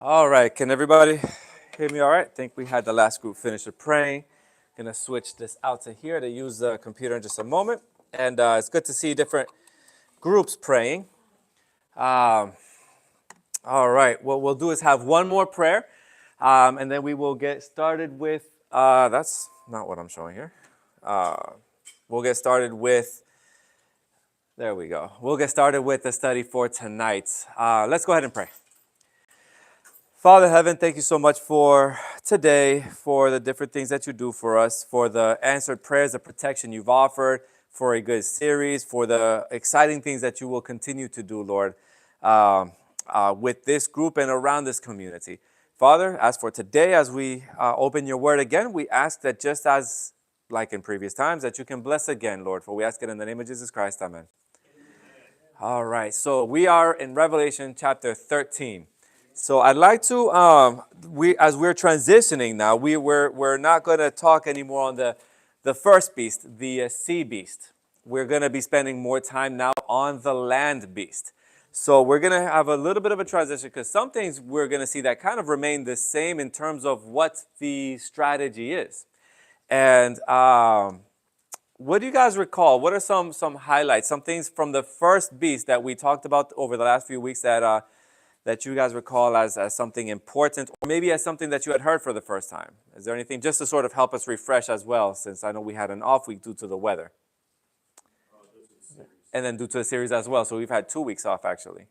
All right, can everybody hear me all right? I think we had the last group finish the praying. Gonna switch this out to here to use the computer in just a moment. And it's good to see different groups praying. Um, all right, what we'll do is have one more prayer, and then we will get started with, that's not what I'm showing here. We'll get started with, there we go. We'll get started with the study for tonight. Let's go ahead and pray. Father Heaven, thank you so much for today, for the different things that you do for us, for the answered prayers, the protection you've offered, for a good series, for the exciting things that you will continue to do, Lord, with this group and around this community. Father, as for today, as we open your word again, we ask that just as like in previous times, that you can bless again, Lord, for we ask it in the name of Jesus Christ. Amen. All right, so we are in Revelation chapter 13. So I'd like to, as we're transitioning now, we're not going to talk anymore on the first beast, the sea beast. We're going to be spending more time now on the land beast. So we're going to have a little bit of a transition because some things we're going to see that kind of remain the same in terms of what the strategy is. And what do you guys recall? What are some highlights, some things from the first beast that we talked about over the last few weeks that you guys recall as something important, or maybe as something that you had heard for the first time? Is there anything just to sort of help us refresh as well, since I know we had an off week due to the weather? And then due to the series as well, so we've had 2 weeks off actually.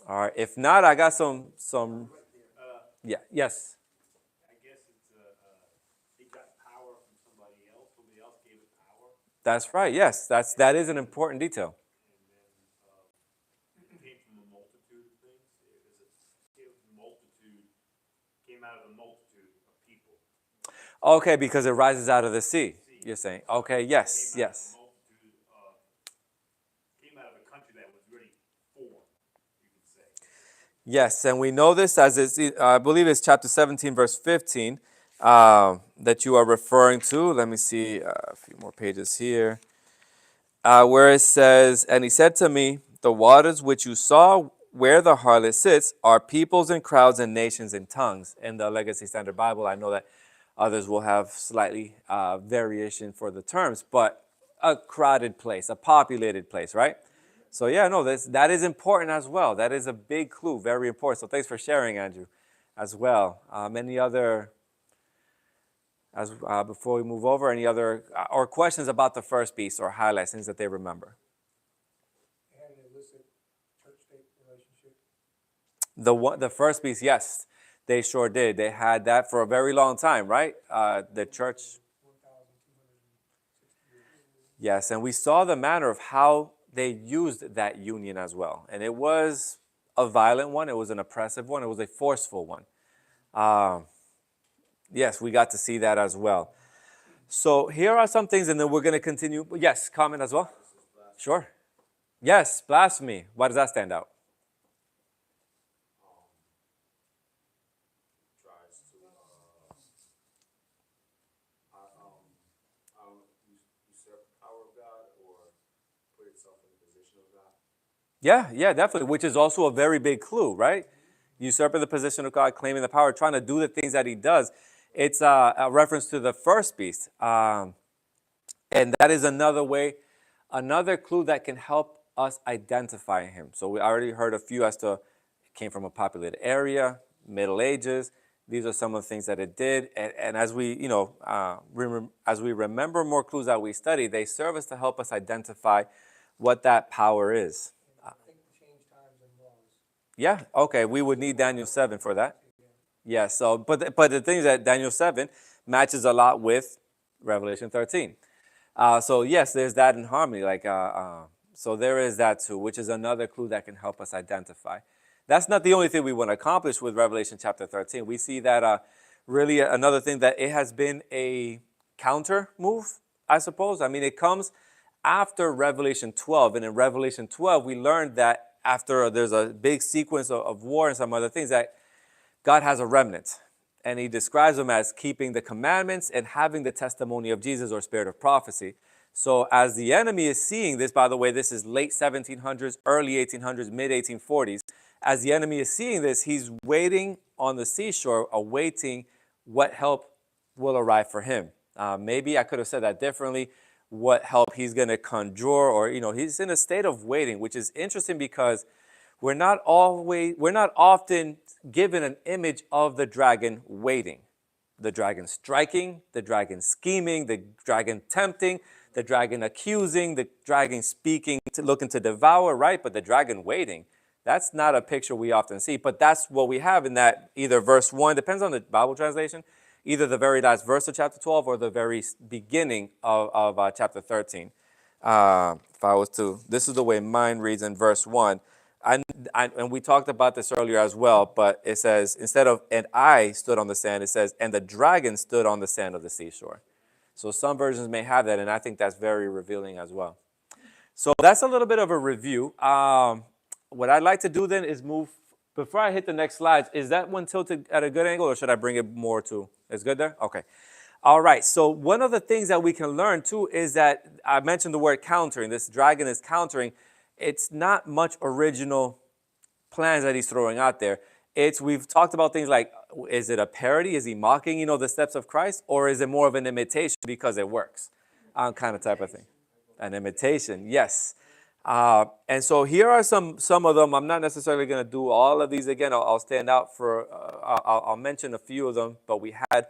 All right, if not, I got some, yeah, yes. I guess it's he got power from somebody else. Somebody else gave it power, That's right, yes, that is an important detail. and then it came from a multitude of things. Multitude came out of the multitude of people. Okay, because it rises out of the sea, you're saying. Okay, yes, yes. Came out of a country that was really formed, you could say. Yes, and we know this as it's, I believe it's chapter 17, verse 15, that you are referring to. Let me see a few more pages here, where it says, "And he said to me, the waters which you saw where the harlot sits are peoples and crowds and nations and tongues." In the Legacy Standard Bible, I know that others will have slightly variation for the terms, but a crowded place, a populated place, right? So yeah, no, that is important as well. That is a big clue, very important. So thanks for sharing, Andrew, as well. Any other, before we move over, any other or questions about the first beast or highlights, things that they remember? And an illicit church-state relationship. The first beast, yes, they sure did. They had that for a very long time, right? The church. 1,260 years. Yes, and we saw the manner of how they used that union as well. And it was a violent one. It was an oppressive one. It was a forceful one. Yes, we got to see that as well. So here are some things, and then we're going to continue. Yes, comment as well? Sure. Yes, blasphemy. Why does that stand out? Tries to usurp the power of God or put itself in the position of God. Yeah, definitely, which is also a very big clue, right? Usurping the position of God, claiming the power, trying to do the things that he does. It's a reference to the first beast. And that is another way, another clue that can help us identify him. So we already heard a few as to it came from a populated area, Middle Ages. These are some of the things that it did. And as we, as we remember more clues that we study, they serve us to help us identify what that power is. I think change times and laws. Yeah, okay, we would need Daniel 7 for that. Yeah, so, but the thing is that Daniel 7 matches a lot with Revelation 13. So yes, there's that in harmony. So there is that too, which is another clue that can help us identify. That's not the only thing we want to accomplish with Revelation chapter 13. We see that really another thing that it has been a counter move, I suppose. I mean, it comes after Revelation 12. And in Revelation 12, we learned that after there's a big sequence of war and some other things, that God has a remnant. And he describes them as keeping the commandments and having the testimony of Jesus or spirit of prophecy. So as the enemy is seeing this, by the way, this is late 1700s, early 1800s, mid 1840s. As the enemy is seeing this, he's waiting on the seashore, awaiting what help will arrive for him. Maybe I could have said that differently. What help he's going to conjure, or he's in a state of waiting, which is interesting because we're not often given an image of the dragon waiting, the dragon striking, the dragon scheming, the dragon tempting, the dragon accusing, the dragon speaking, looking to devour, right? But the dragon waiting, that's not a picture we often see. But that's what we have in that either verse 1, depends on the Bible translation, either the very last verse of chapter 12 or the very beginning of chapter 13. If I was to, this is the way mine reads in verse 1. And we talked about this earlier as well, but it says, instead of, and I stood on the sand, it says, and the dragon stood on the sand of the seashore. So some versions may have that, and I think that's very revealing as well. So that's a little bit of a review. What I'd like to do then is move, before I hit the next slides, is that one tilted at a good angle, or should I bring it more to, it's good there? Okay. All right, so one of the things that we can learn too is that, I mentioned the word countering, this dragon is countering. It's not much original plans that he's throwing out there. We've talked about things like, is it a parody? Is he mocking, the steps of Christ? Or is it more of an imitation because it works? Kind of type of thing. An imitation, yes. And so here are some of them. I'm not necessarily going to do all of these again. I'll stand out for, I'll mention a few of them, but we had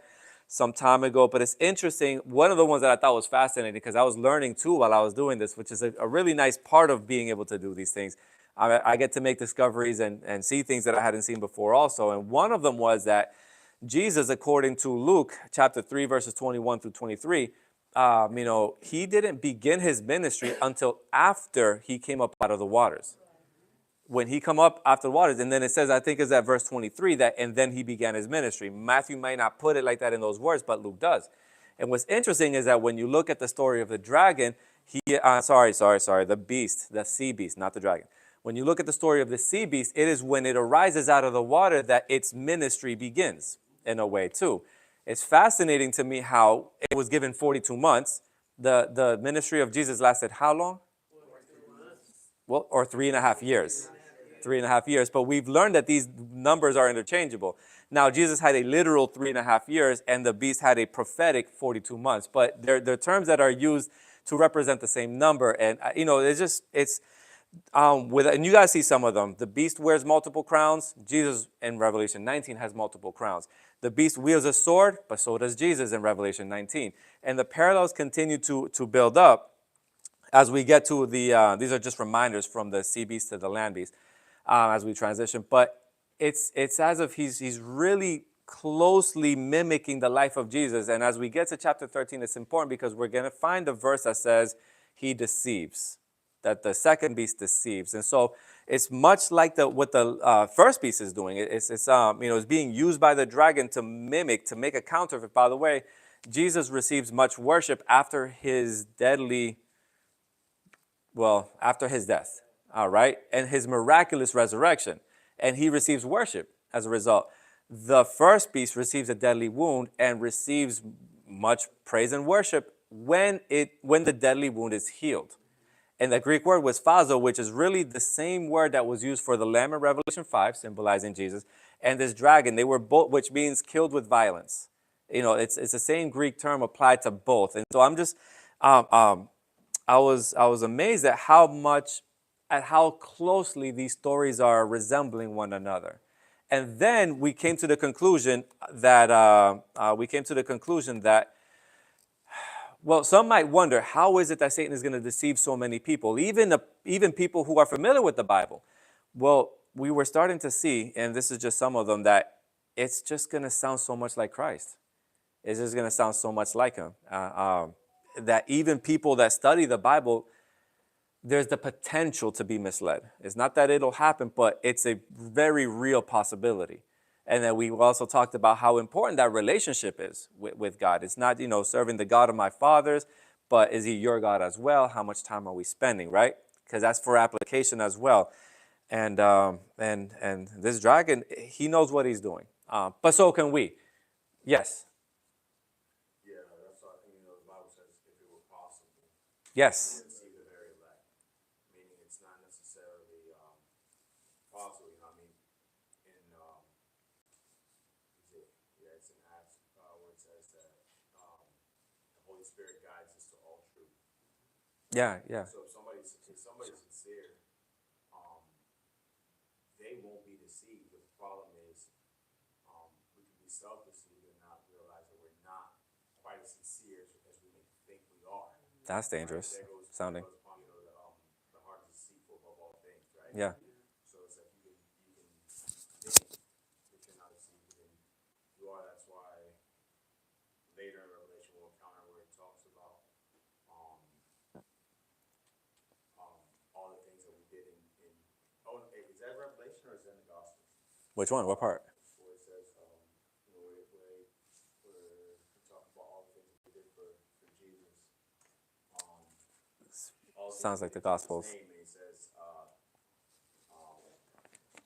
some time ago. But it's interesting. One of the ones that I thought was fascinating, because I was learning too while I was doing this, which is a really nice part of being able to do these things. I get to make discoveries and see things that I hadn't seen before also. And one of them was that Jesus, according to Luke chapter 3, verses 21 through 23, he didn't begin his ministry until after he came up out of the waters. When he come up after the waters, and then it says, I think it's at verse 23, that, and then he began his ministry. Matthew might not put it like that in those words, but Luke does. And what's interesting is that when you look at the story of the dragon, the beast, the sea beast, not the dragon. When you look at the story of the sea beast, it is when it arises out of the water that its ministry begins, in a way too. It's fascinating to me how it was given 42 months. The ministry of Jesus lasted how long? Well, or 3.5 years. 3.5 years. But we've learned that these numbers are interchangeable. Now, Jesus had a literal 3.5 years, and the beast had a prophetic 42 months. But they're terms that are used to represent the same number. And, and you guys see some of them. The beast wears multiple crowns. Jesus in Revelation 19 has multiple crowns. The beast wields a sword, but so does Jesus in Revelation 19. And the parallels continue to build up as we get to the, these are just reminders from the sea beast to the land beast as we transition. But it's as if he's really closely mimicking the life of Jesus. And as we get to chapter 13, it's important because we're going to find a verse that says he deceives, that the second beast deceives. And so it's much like what the first beast is doing. It's being used by the dragon to mimic, to make a counterfeit. By the way, Jesus receives much worship after his after his death, all right, and his miraculous resurrection. And he receives worship as a result. The first beast receives a deadly wound and receives much praise and worship when the deadly wound is healed. And the Greek word was phazo, which is really the same word that was used for the lamb in Revelation 5, symbolizing Jesus, and this dragon. They were both, which means killed with violence. It's the same Greek term applied to both. And so I'm just, I was amazed at how closely these stories are resembling one another. And then we came to the conclusion that well, some might wonder, how is it that Satan is going to deceive so many people, even people who are familiar with the Bible? Well, we were starting to see, and this is just some of them, that it's just going to sound so much like Christ. It's just going to sound so much like him. That even people that study the Bible, there's the potential to be misled. It's not that it'll happen, but it's a very real possibility. And then we also talked about how important that relationship is with God. It's not, serving the God of my fathers, but is he your God as well? How much time are we spending, right? Because that's for application as well. And this dragon, he knows what he's doing. But so can we. Yes. Yeah, that's why I think, the Bible says if it were possible. Yes. deceive the very elect, meaning it's not necessarily possible. You know, I mean, in is it, yeah, it's in Acts where it says that the Holy Spirit guides us to all truth. Yeah, yeah. So if somebody's sincere, they won't be deceived. But the problem is, we can be self-deceived and not realize that we're not quite as sincere as we may think we are. That's dangerous sounding. There goes upon, you know, the heart is deceitful above all things, right? Yeah. So it's like you can think that you're not deceived, and you are. That's why later in Revelation we'll encounter where it talks about all the things that we did in oh, is that Revelation or is that in the Gospels? Which one? What part? Where it says, you know, where we talk about all the things that we did for Jesus. All the Sounds things like the in Jesus' Gospels. name, and he says,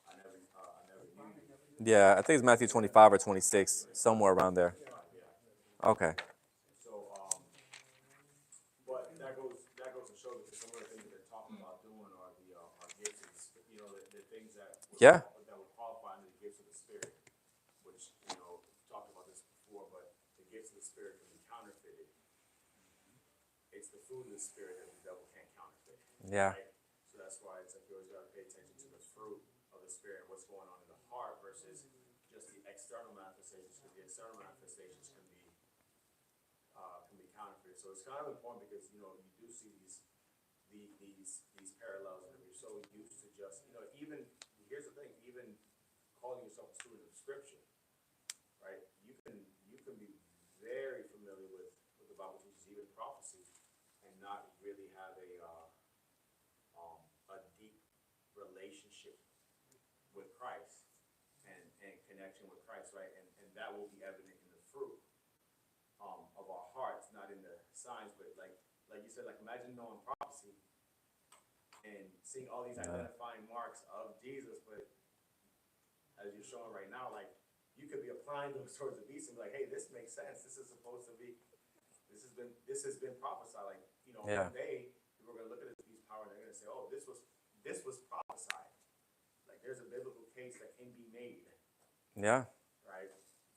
I never knew you. Yeah, I think it's Matthew 25 or 26, somewhere around there. Okay. So, but that goes to show that some of the things that they're talking about doing are gifts, you know, the things that Yeah. that would qualify under the gifts of the Spirit, which, you know, we've talked about this before, but the gifts of the Spirit can be counterfeited. It's the fruit of the Spirit that the devil can't counterfeit. Yeah. Right? So that's why it's like you always got to pay attention to the fruit of the Spirit, what's going on in the heart versus just the external manifestations, because the external manifestations can be counterfeited. So it's kind of important because, you know, you do see these parallels, and if you're so used to just, you know, even here's the thing, even calling yourself a student of Scripture, right? You can be very familiar with the Bible teaches, even prophecy, and not really have a deep relationship with Christ and connection with Christ, right? And that will be evident in the fruit of our hearts, not in the signs, but like you said, like imagine knowing prophecy and seeing all these identifying marks of Jesus, but as you're showing right now, like you could be applying those towards the beast and be like, hey, this makes sense. This is supposed to be. This has been prophesied. Like, you know, one day people are going to look at this beast power and they're going to say, oh, this was prophesied. Like there's a biblical case that can be made. Yeah. Right,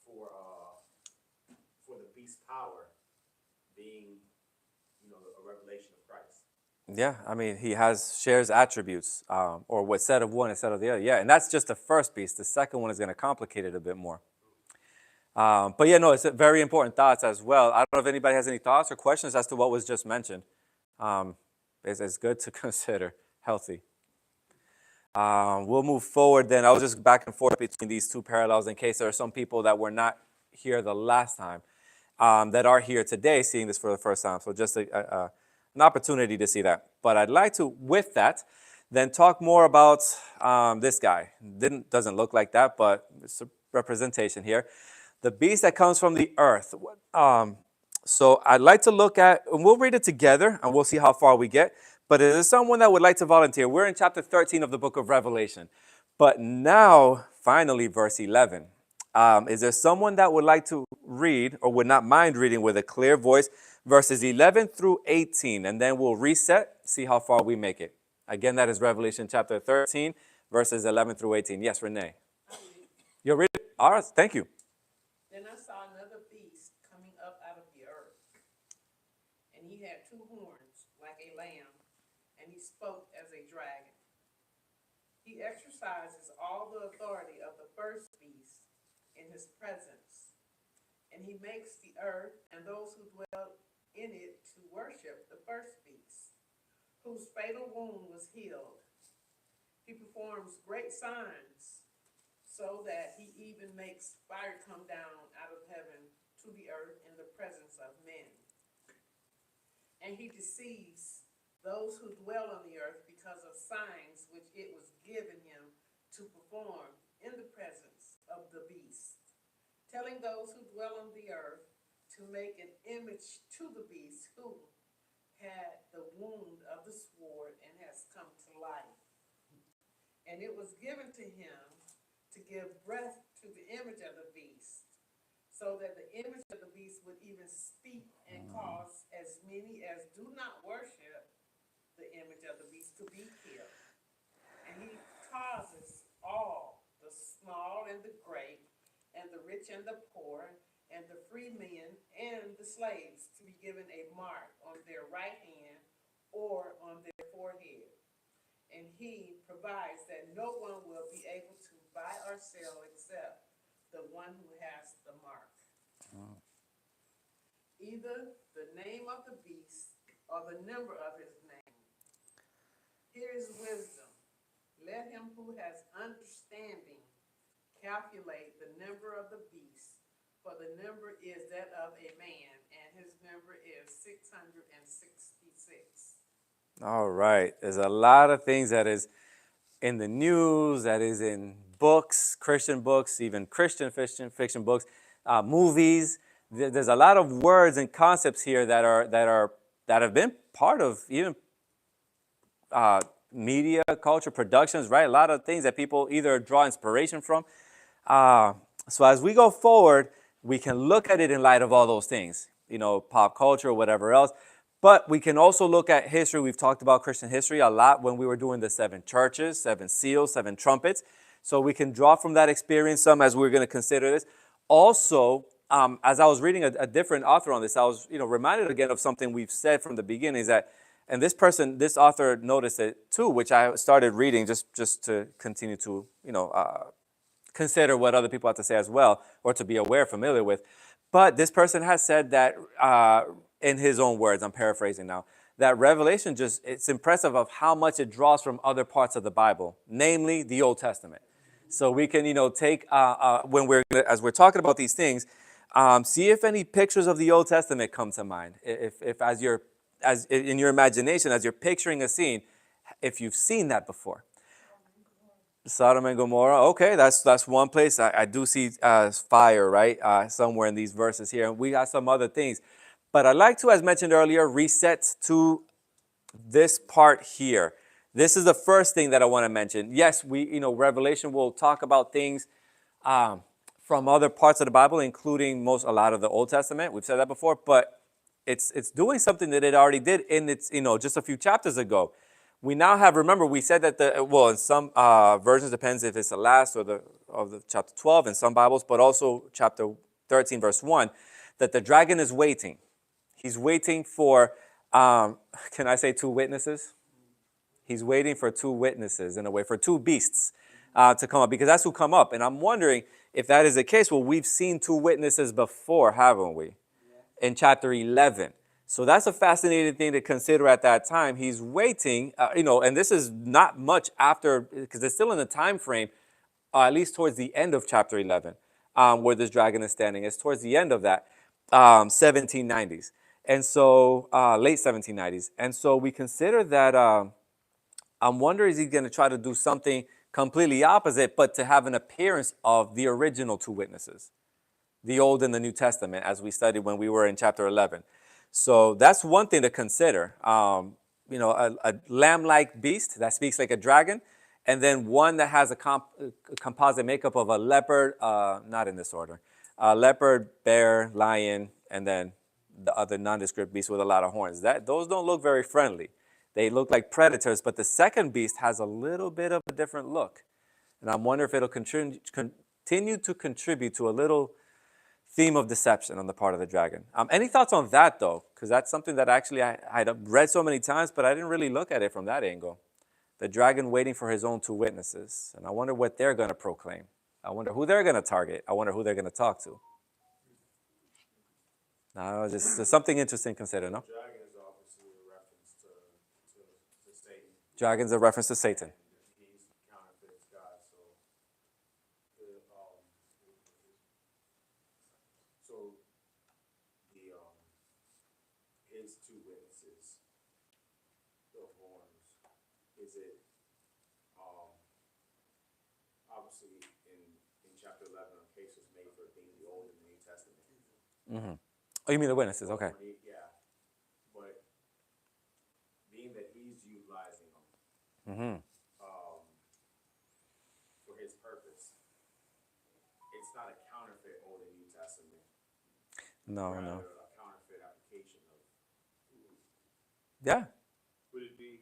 for the beast power being, you know, a revelation of Christ. Yeah, I mean, he shares attributes, or what's said of one is said of the other. Yeah, and that's just the first beast. The second one is going to complicate it a bit more. But yeah, no, it's a very important thoughts as well. I don't know if anybody has any thoughts or questions as to what was just mentioned. It's good to consider healthy. We'll move forward then. I'll just back and forth between these two parallels in case there are some people that were not here the last time that are here today seeing this for the first time. So just an opportunity to see that. But I'd like to, with that, then talk more about this guy. Doesn't look like that, but it's a representation here. The beast that comes from the earth. So I'd like to look at, and we'll read it together, and we'll see how far we get. But is there someone that would like to volunteer? We're in chapter 13 of the book of Revelation. But now, finally, verse 11. Is there someone that would like to read or would not mind reading with a clear voice verses 11 through 18? And then we'll reset, see how far we make it. Again, that is Revelation chapter 13, verses 11 through 18. Yes, Renee. You'll read it? All right, thank you. Then I saw another beast coming up out of the earth, and he had two horns like a lamb, and he spoke as a dragon. He exercises all the authority of the first beast in his presence, and he makes the earth and those who dwell in it to worship the first beast, whose fatal wound was healed. He performs great signs, so that he even makes fire come down out of heaven to the earth in the presence of men. And he deceives those who dwell on the earth because of signs which it was given him to perform in the presence of the beast, telling those who dwell on the earth to make an image to the beast who had the wound of the sword and has come to life. And it was given to him to give breath to the image of the beast, so that the image of the beast would even speak and cause as many as do not worship the image of the beast to be killed. And he causes all, the small and the great, and the rich and the poor, and the free men and the slaves to be given a mark on their right hand or on their forehead. And he provides that no one will be able to buy or sell except the one who has the mark. Either the name of the beast or the number of his name. Here is wisdom. Let him who has understanding calculate the number of the beast, for the number is that of a man, and his number is 666. All right. There's a lot of things that is in the news, that is in books, Christian books, even Christian fiction books, movies. There's a lot of words and concepts here that have been part of even media, culture, productions, right? A lot of things that people either draw inspiration from. So as we go forward, we can look at it in light of all those things, pop culture, whatever else. But we can also look at history. We've talked about Christian history a lot when we were doing the 7 churches, 7 seals, 7 trumpets. So we can draw from that experience some as we're going to consider this. Also, as I was reading a different author on this, I was reminded again of something we've said from the beginning, is that, and this author noticed it too, which I started reading just to continue to consider what other people have to say as well, or to be aware, familiar with. But this person has said that, in his own words, I'm paraphrasing now, that Revelation it's impressive of how much it draws from other parts of the Bible, namely the Old Testament. So we can, take, as we're talking about these things, see if any pictures of the Old Testament come to mind. If as in your imagination, as you're picturing a scene, if you've seen that before. Sodom and Gomorrah. Okay, that's one place. I do see fire, right, somewhere in these verses here. And we got some other things. But I'd like to, as mentioned earlier, reset to this part here. This is the first thing that I want to mention. Yes, Revelation will talk about things from other parts of the Bible, including a lot of the Old Testament. We've said that before, but it's doing something that it already did in its, just a few chapters ago. We now have, remember, we said that in some versions, depends if it's the last of the chapter 12 in some Bibles, but also chapter 13, verse 1, that the dragon is waiting. He's waiting for, can I say 2 witnesses? He's waiting for 2 witnesses, in a way, for 2 beasts to come up, because that's who come up. And I'm wondering if that is the case. Well, we've seen 2 witnesses before, haven't we? In chapter 11. So that's a fascinating thing to consider at that time. He's waiting, and this is not much after, because it's still in the time frame, at least towards the end of chapter 11, where this dragon is standing. It's towards the end of that, 1790s. And so, late 1790s. And so we consider that, I'm wondering, is he going to try to do something completely opposite, but to have an appearance of the original 2 witnesses, the Old and the New Testament, as we studied when we were in chapter 11. So that's one thing to consider. A lamb-like beast that speaks like a dragon, and then one that has a composite makeup of a leopard, not in this order, leopard, bear, lion, and then the other nondescript beast with a lot of horns. Those don't look very friendly. They look like predators, but the second beast has a little bit of a different look. And I'm wondering if it'll continue to contribute to a little theme of deception on the part of the dragon. Any thoughts on that, though? Because that's something that actually I had read so many times, but I didn't really look at it from that angle. The dragon waiting for his own 2 witnesses. And I wonder what they're going to proclaim. I wonder who they're going to target. I wonder who they're going to talk to. No, just something interesting to consider, no? Dragon is obviously a reference to Satan. Dragon's a reference to Satan. He's counterfeits God, so his 2 witnesses, the horns, is it obviously in chapter 11, a case was made for being the Old and the New Testament. Mm-hmm. Oh, you mean the witnesses? Okay. Yeah, but being that he's utilizing them Mm-hmm. for his purpose, it's not a counterfeit Old and New Testament. No, Rather no. a counterfeit application Yeah, Would it be,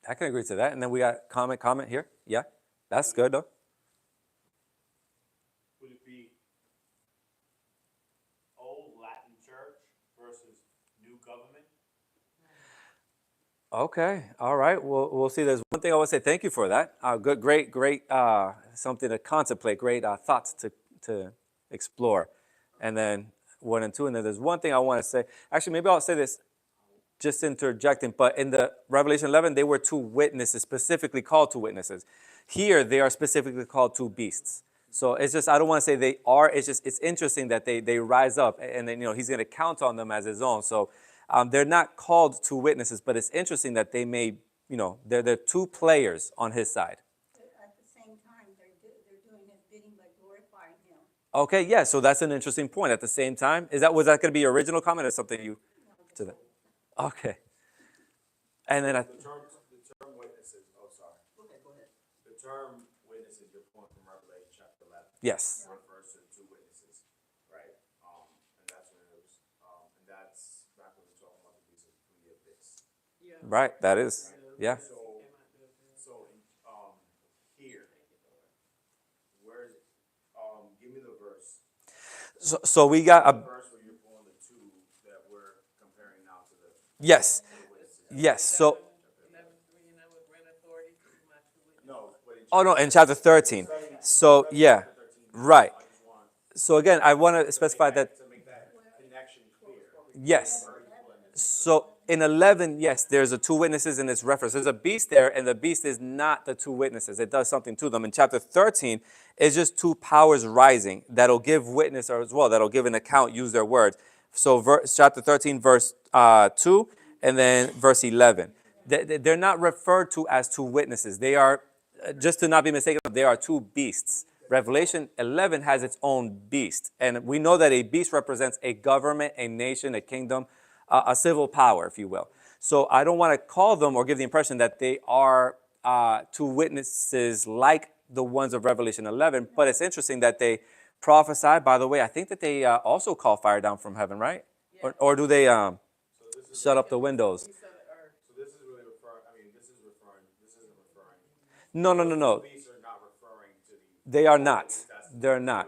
I can agree to that. And then we got comment here. Yeah, that's good though. would it be old Latin church versus new government? Okay, all right. We'll see. There's one thing I want to say. Thank you for that. Good, great. Something to contemplate. Great thoughts to explore. And then 1 and 2. And then there's one thing I want to say. Actually, maybe I'll say this, just interjecting. But in the Revelation 11, they were two witnesses, specifically called two witnesses. Here, they are specifically called two beasts. So it's just, I don't want to say they are. It's just, it's interesting that they rise up, and then he's going to count on them as his own. So. They're not called two witnesses, but it's interesting that they may, they're two players on his side. At the same time, they're doing his bidding by glorifying him. Okay, yeah, so that's an interesting point. At the same time, was that going to be your original comment or something you to that? Okay. And then The term witnesses, oh, sorry. Okay, go ahead. The term witnesses, you're pulling from Revelation chapter 11. yes, Refers to two witnesses, right? And that's when it was, and that's back when we're talking about the beast of the abyss. Yeah. right, that is, yeah. So, here, where is it? Give me the verse. So we got The a, verse where you're pulling the two that we're comparing now to the yes, witnesses. yes, so, 11:3, and I would grant authority to my two witnesses. No, but in oh no, in chapter 13. So, yeah, right. I just want So again, I want to specify that, to make that connection clear. yes. So in 11, yes, there's a two witnesses in this reference. There's a beast there, and the beast is not the two witnesses. It does something to them. In chapter 13, it's just two powers rising that'll give witness as well, that'll give an account, use their words. So chapter 13, verse 2, and then verse 11. They're not referred to as two witnesses. They are, just to not be mistaken, they are two beasts. Revelation 11 has its own beast. And we know that a beast represents a government, a nation, a kingdom, a civil power, if you will. So I don't want to call them or give the impression that they are two witnesses like the ones of Revelation 11. But it's interesting that they prophesy. By the way, I think that they also call fire down from heaven, right? Or do they shut up the windows? He said the earth. So this is really referring, this isn't referring. No. These are not referring to the. They are not. That's- They're not.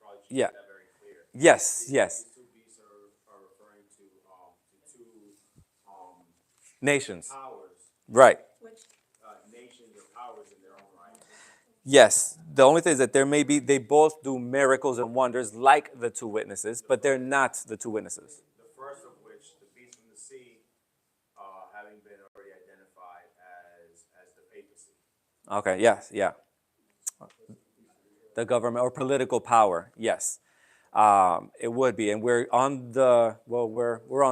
Probably should Yeah. make that very clear. Yes. These two beasts are referring to two Nations. powers, Right. nations or powers in their own right. Yes. The only thing is that they both do miracles and wonders like the two witnesses, but they're not the two witnesses. The first of which, the beast from the sea, having been already identified as the papacy. Okay. Yes. Yeah. The government or political power. Yes. It would be, and we're on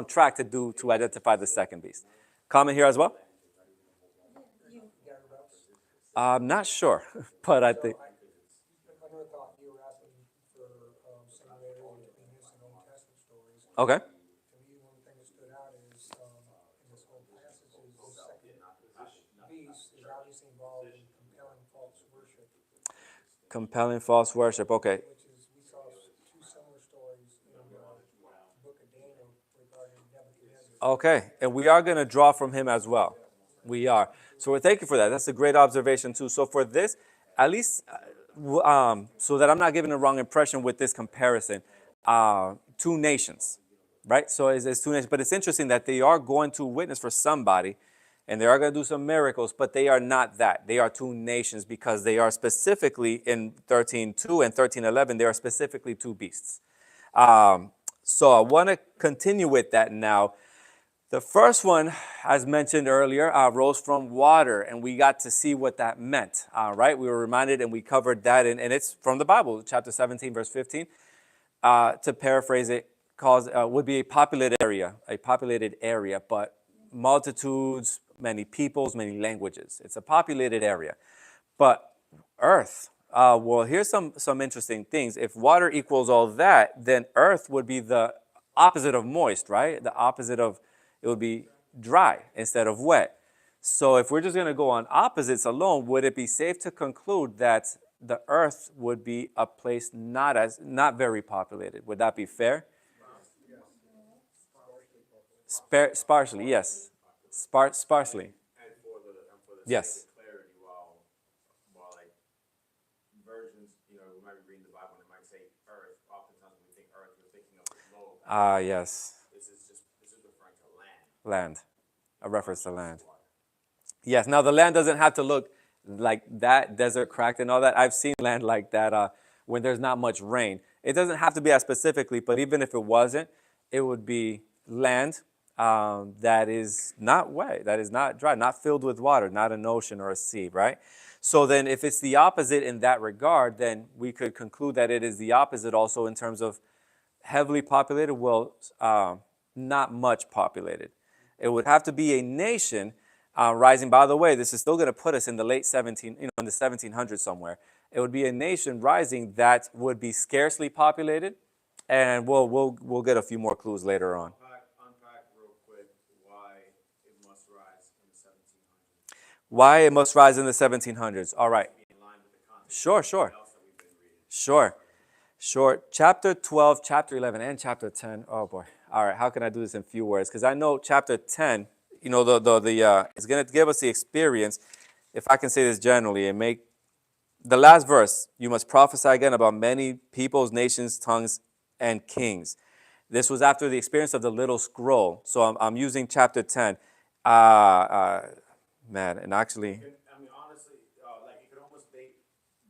track to identify the second beast. Comment here as well. I'm not sure, but I think. Another thought, you were asking for similarity between this and Old Testament stories. Okay. To me, one thing that stood out is, in this whole passage is the second beast is obviously involved in compelling false worship, Compelling false worship. Okay. which is, we saw two similar stories in the book of Daniel regarding Nebuchadnezzar. Okay, and we are going to draw from him as well. We are. So thank you for that. That's a great observation too. So for this, at least, so that I'm not giving a wrong impression with this comparison, two nations, right? So it's two nations, but it's interesting that they are going to witness for somebody, and they are going to do some miracles, but they are not that. They are two nations because they are specifically in 13:2 and 13:11. They are specifically two beasts. So I want to continue with that now. The first one, as mentioned earlier, rose from water, and we got to see what that meant, right? We were reminded, and we covered that, and it's from the Bible, chapter 17, verse 15. To paraphrase it, would be a populated area, but multitudes, many peoples, many languages. It's a populated area. But earth, well, here's some interesting things. If water equals all that, then earth would be the opposite of moist, right? The opposite of, it would be dry instead of wet. So if we're just going to go on opposites alone, would it be safe to conclude that the earth would be a place not very populated? Would that be fair? Sparsely, yes. Sparsely. And for the Yes. sake of clarity, while like versions, we might be reading the Bible and it might say earth. Oftentimes when we think earth, we're thinking of the globe. Yes. This is referring to land. Land. A reference to land. Water. Yes. Now the land doesn't have to look like that, desert cracked and all that. I've seen land like that when there's not much rain. It doesn't have to be as specifically, but even if it wasn't, it would be land that is not wet, that is not dry, not filled with water, not an ocean or a sea, right? So then if it's the opposite in that regard, then we could conclude that it is the opposite also in terms of heavily populated, well, not much populated. It would have to be a nation rising. By the way, this is still going to put us in the late 1700s somewhere. It would be a nation rising that would be scarcely populated, and we'll get a few more clues later on. Unpack real quick why it must rise in the 1700s. Why it must rise in the 1700s. All right. In line with the context Sure. else that we've been reading. Sure. Chapter 12, chapter 11, and chapter 10. Oh boy. All right. How can I do this in few words? Because I know chapter 10, it's going to give us the experience, if I can say this generally, and make the last verse. You must prophesy again about many peoples, nations, tongues, and kings. This was after the experience of the little scroll. So I'm using chapter 10. Man, and actually, I mean, honestly, like it could almost be.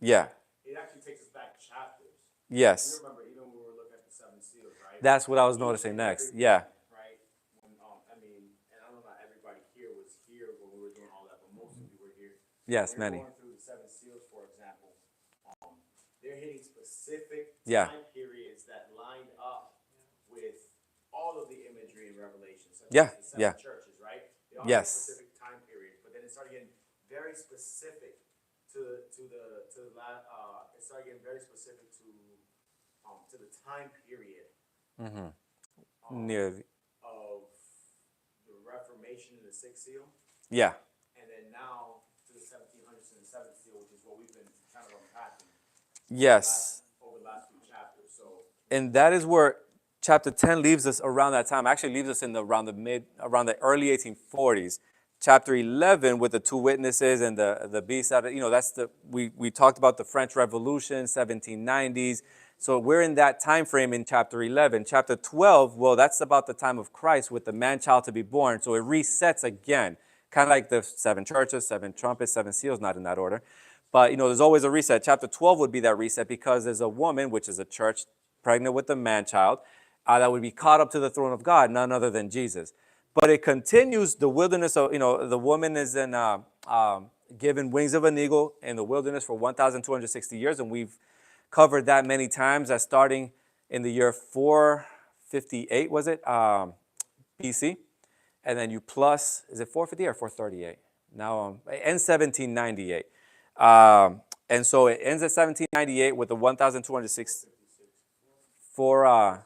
yeah. It actually takes us back chapters. Yes. You remember even when we were looking at the seven seals, right? That's what I was noticing next. Yeah. Right. When I mean, and I know not everybody here was here when we were doing all that, but most of you were here. Yes, When many. Going through the seven seals, for example, they're hitting specific Yeah. time periods that lined up with all of the imagery in Revelation. Such Yeah, as the seven yeah. churches, right? They all Yes. have specific time periods, but then it started getting very specific it started getting very specific to the time period Near the, of the Reformation and the sixth seal, yeah. and then now to the 1700s and the seventh seal, which is what we've been kind of unpacking Yes. over the last few chapters. So And that is where chapter 10 leaves us around that time. Actually leaves us in around the early 1840s. Chapter 11 with the two witnesses and the beast out of, that's we talked about the French Revolution, 1790s. So we're in that time frame in chapter 11. Chapter 12, well, that's about the time of Christ with the man-child to be born. So it resets again, kind of like the seven churches, seven trumpets, seven seals, not in that order. But, there's always a reset. Chapter 12 would be that reset because there's a woman, which is a church, pregnant with the man-child, that would be caught up to the throne of God, none other than Jesus. But it continues the wilderness of, the woman is given wings of an eagle in the wilderness for 1,260 years. And we've covered that many times as starting in the year 458, was it? BC. And then you plus, is it 458 or 438? Now, it ends 1798. And so it ends at 1798 with the 1,206 for,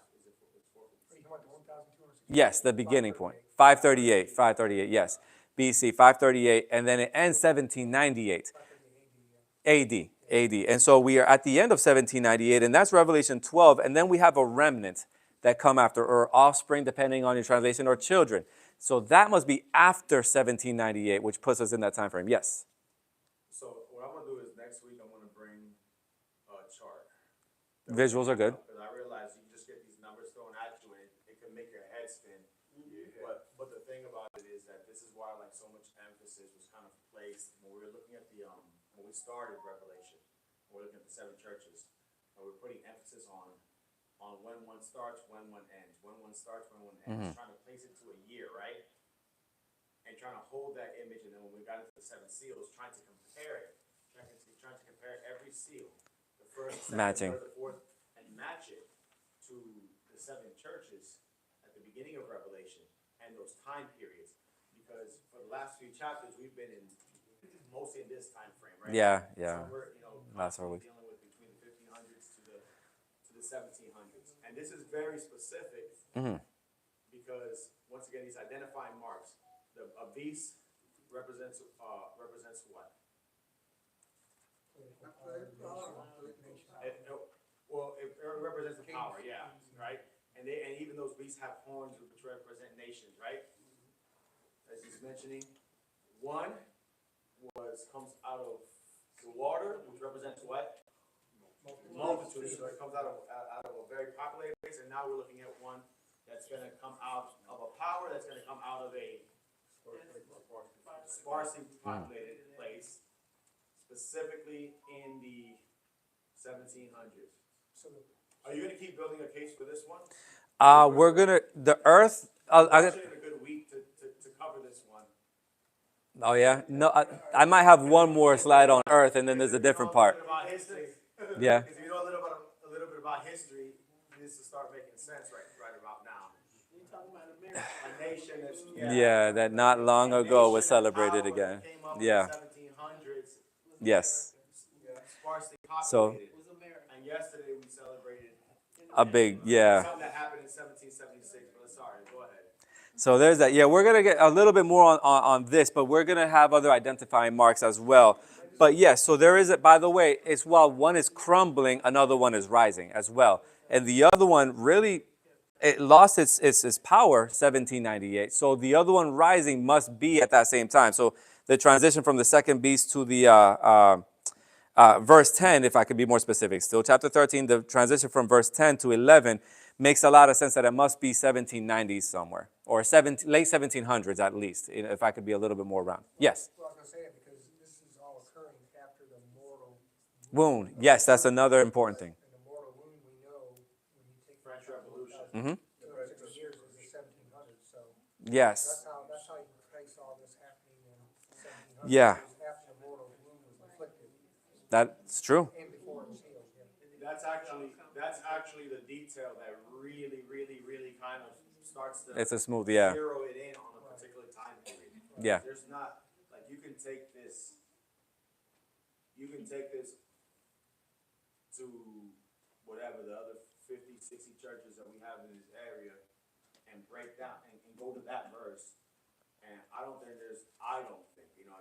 yes, the beginning point. 538, yes. BC, 538, and then it ends 1798. AD. And so we are at the end of 1798, and that's Revelation 12, and then we have a remnant that come after, or offspring, depending on your translation, or children. So that must be after 1798, which puts us in that time frame. Yes. So what I'm gonna do is next week I'm gonna bring a chart. Visuals are good. Because I realize you can just get these numbers thrown at you and it can make your head spin. But the thing about it is that this is why like so much emphasis was kind of placed when we were looking at when we started Revelation, when we're looking at the seven churches, and we're putting emphasis on when one starts, when one ends, when one starts, when one ends, trying to place it to a year, right? And trying to hold that image, and then when we got into the seven seals, trying to compare it, trying to compare every seal, the first, second, Matching. third, the fourth, and match it to the seven churches at the beginning of Revelation and those time periods. Because for the last few chapters, we've been in mostly in this time frame, right? Yeah. So we're Last constantly week. dealing with between the 1500s to the 1700s, and this is very specific because once again, these identifying marks. A beast represents what? It represents the power, yeah, right? And even those beasts have horns which represent nations, right? As you he's mentioning. One comes out of the water, which represents what? Multitude. So it comes out of a very populated place, and now we're looking at one that's going to come out of a power that's going to come out of a sparsely populated place, specifically in the 1700s. So Are you going to keep building a case for this one? We're gonna the Earth. We're actually in a good week to cover this one. Oh yeah, no, I might have one more slide on Earth, and then there's a different part. About history. Yeah. Because if you know a little bit about history, this will start making sense right about now. You're talking about America. A nation that's Yeah, that not long ago was celebrated again. Yeah. 1700s, Yes. sparsely So- populated. Was America. And yesterday we celebrated A big yeah. something that happened in 1776. But sorry, go ahead. So there's that. Yeah, we're going to get a little bit more on this, but we're going to have other identifying marks as well. But yes, so there is, by the way, it's while one is crumbling, another one is rising as well. And the other one really, it lost its power, 1798. So the other one rising must be at that same time. So the transition from the second beast to the verse 10, if I could be more specific, still chapter 13, the transition from verse 10 to 11 makes a lot of sense that it must be 1790s somewhere, or late 1700s at least, if I could be a little bit more round. Yes? well, I was gonna say it because this is all occurring after the mortal Wound. Yes, that's another important thing. and the mortal wound we know when you take French Revolution. 260 years is the 1700s. So Yes. that's how you trace all this happening in 1700s. Yeah. is after the mortal wound was inflicted That's true. and before it was healed. Yeah. That's actually the detail that really kind of starts to It's a smooth, yeah. zero it in on a particular time period. Yeah. There's not, like, you can take this to whatever the other 50, 60 churches that we have in this area and break down and go to that verse. And I don't think, and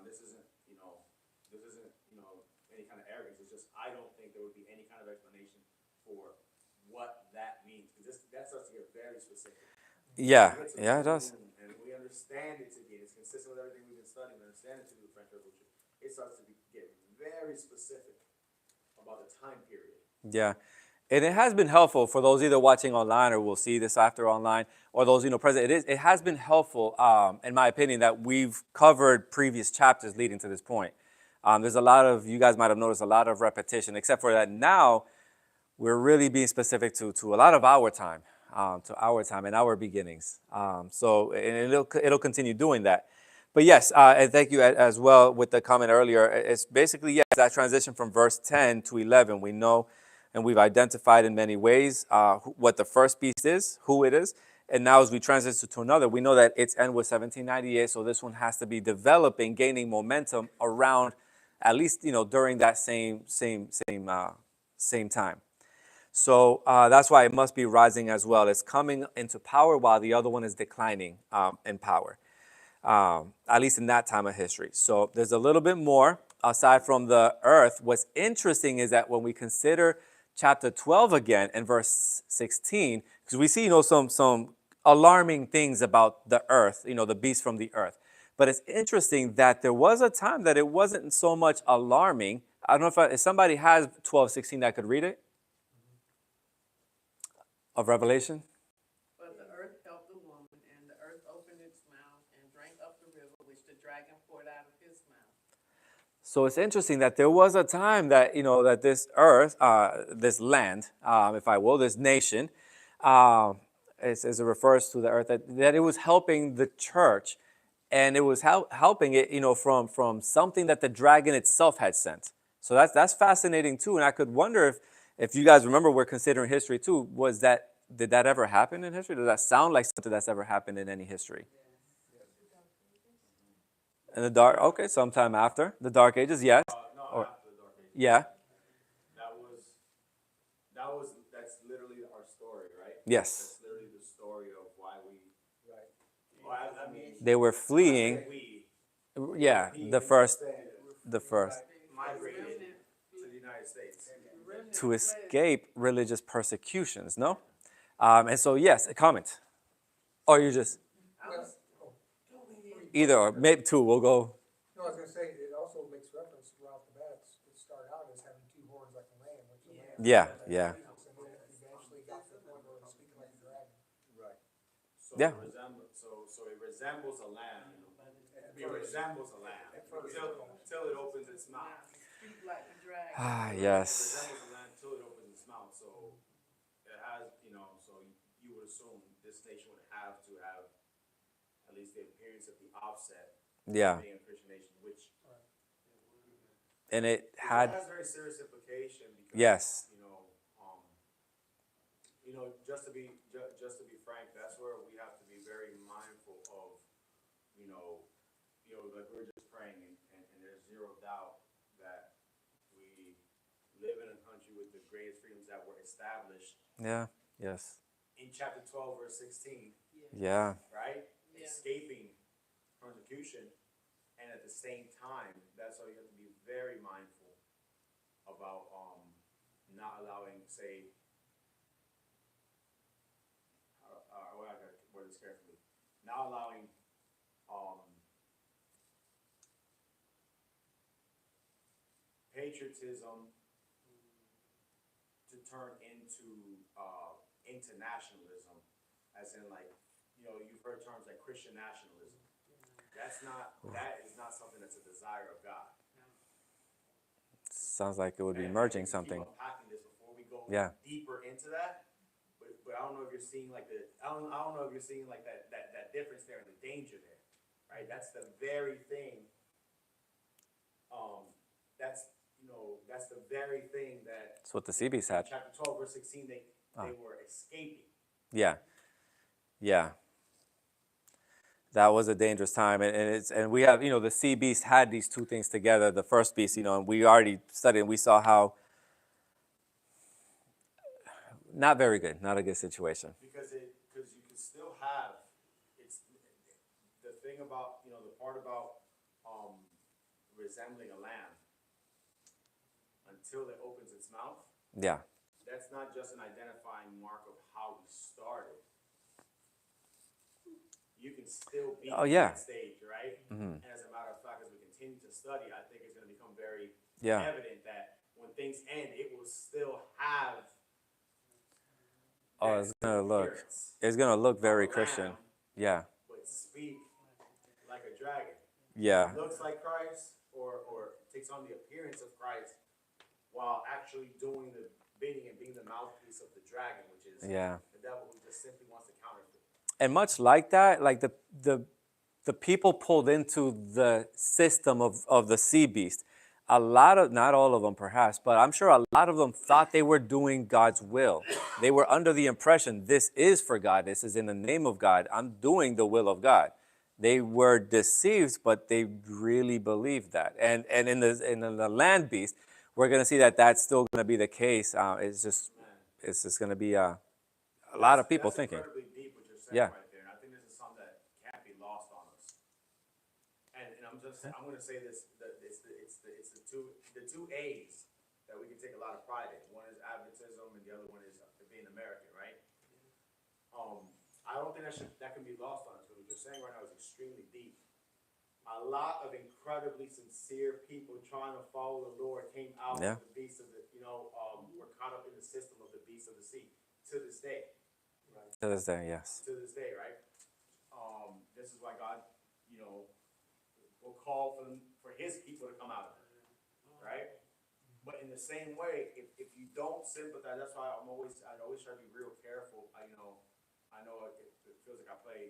this isn't any kind of arrogance. It's just, I don't think there would be any kind of explanation for what that means. Because that starts to get very specific. Yeah. Yeah, it does. And we understand it to be, and it's consistent with everything we've been studying, we understand it to be the French Revolution. It starts to get very specific about the time period. Yeah. And it has been helpful for those either watching online or will see this after online, or those, present. It has been helpful, in my opinion, that we've covered previous chapters leading to this point. There's a lot of, you guys might have noticed a lot of repetition, except for that now we're really being specific to a lot of our time, and our beginnings. So and it'll continue doing that. But yes, and thank you as well with the comment earlier. It's basically, yes, that transition from verse 10 to 11. We know and we've identified in many ways what the first beast is, who it is. And now as we transition to another, we know that its end was 1798. So this one has to be developing, gaining momentum around at least, during that same time. So that's why it must be rising as well. It's coming into power while the other one is declining in power, at least in that time of history. So there's a little bit more aside from the earth. What's interesting is that when we consider chapter 12 again and verse 16, because we see, some alarming things about the earth, the beast from the earth. But it's interesting that there was a time that it wasn't so much alarming. I don't know if somebody has 12:16 that could read it. Of Revelation. But the earth helped the woman, and the earth opened its mouth and drank up the river which the dragon poured out of his mouth. So it's interesting that there was a time that, that this earth, this land, if I will, this nation, as it refers to the earth, that it was helping the church, and it was helping it, from something that the dragon itself had sent. So that's fascinating too. And I could wonder if you guys remember, we're considering history too, did that ever happen in history? Does that sound like something that's ever happened in any history? In the dark, okay, sometime after the Dark Ages, yes. No, Or- after the Dark Ages. Yeah, That's literally our story, right? yes. That's literally the story of why we. Right. Well, I mean, They were fleeing. we Yeah, the first migrated to the United States. to escape religious persecutions, no? And so, yes, a comment. Or you just, I was, Either or, maybe two. We'll go. No, I was gonna say, it also makes reference throughout the bat, it started out as having two horns like a lamb, which the lamb. Yeah, had yeah. wings, and then it eventually got to the point where it was speaking like a dragon. Right. So Yeah. it resembles a lamb. At It first. resembles a lamb At first. until it opens its mouth. Speak like a dragon. Ah, It yes. resembles a lamb until it opens its mouth. So it has, so you would assume this nation would have to have at least the appearance of the offset Yeah. of being a Christian nation, which And it It had. has very serious implication because, Yes. just to be frank, that's where we have to be very mindful of, like we were just praying, and there's zero doubt that we live in a country with the greatest freedoms that were established Yeah. Yes. in chapter 12, verse 16, Yeah. right? Yeah. Escaping persecution, and at the same time, that's why you have to be very mindful about not allowing, say, well, I gotta word this carefully, not allowing patriotism to turn into nationalism, as in, like, you've heard terms like Christian nationalism. That is not something that's a desire of God. Sounds like it would be And merging we something. Keep unpacking this before we go Yeah. deeper into that. But I don't know if you're seeing like I don't know if you're seeing like that difference there and the danger there, right? That's the very thing. That's the very thing that. That's what the CBs had. Chapter 12, verse 16, they were escaping. Yeah. Yeah. That was a dangerous time, and we have, the sea beast had these two things together. The first beast, and we already studied, and we saw how not very good, not a good situation. Because you can still have, it's the thing about, the part about resembling a lamb until it opens its mouth. Yeah. That's not just an identifying mark of how we started. You can still be Oh, yeah. on that stage, right? Mhm. And as a matter of fact, as we continue to study, I think it's going to become very Yeah. evident that when things end, it will still have. Oh, that it's gonna look. appearance It's gonna look very of a Christian. lamb, Yeah. but speak like a dragon. Yeah. Looks like Christ, or takes on the appearance of Christ, while actually doing the bidding and being the mouthpiece of the dragon, which is Yeah. the devil who just simply wants to counterfeit. And much like that, like the people pulled into the system of the sea beast. A lot of, not all of them perhaps, but I'm sure a lot of them thought they were doing God's will. They were under the impression, this is for God, this is in the name of God, I'm doing the will of God. They were deceived, but they really believed that. And in the land beast, we're going to see that that's still going to be the case. It's just going to be a lot of people That's thinking. incredibly deep what you're saying Yeah. right there, and I think this is something that can't be lost on us. And I'm going to say this: that it's the two A's that we can take a lot of pride in. One is Adventism, and the other one is being American, right? I don't think that can be lost on us, because what you're saying right now is extremely deep. A lot of incredibly sincere people trying to follow the Lord came out Yeah. of the beast of the, were caught up in the system of the beast of the sea to this day. Right? To this day, yes. To this day, right? This is why God, will call for His people to come out of it, right? But in the same way, if you don't sympathize, that's why I always try to be real careful. I know it feels like I play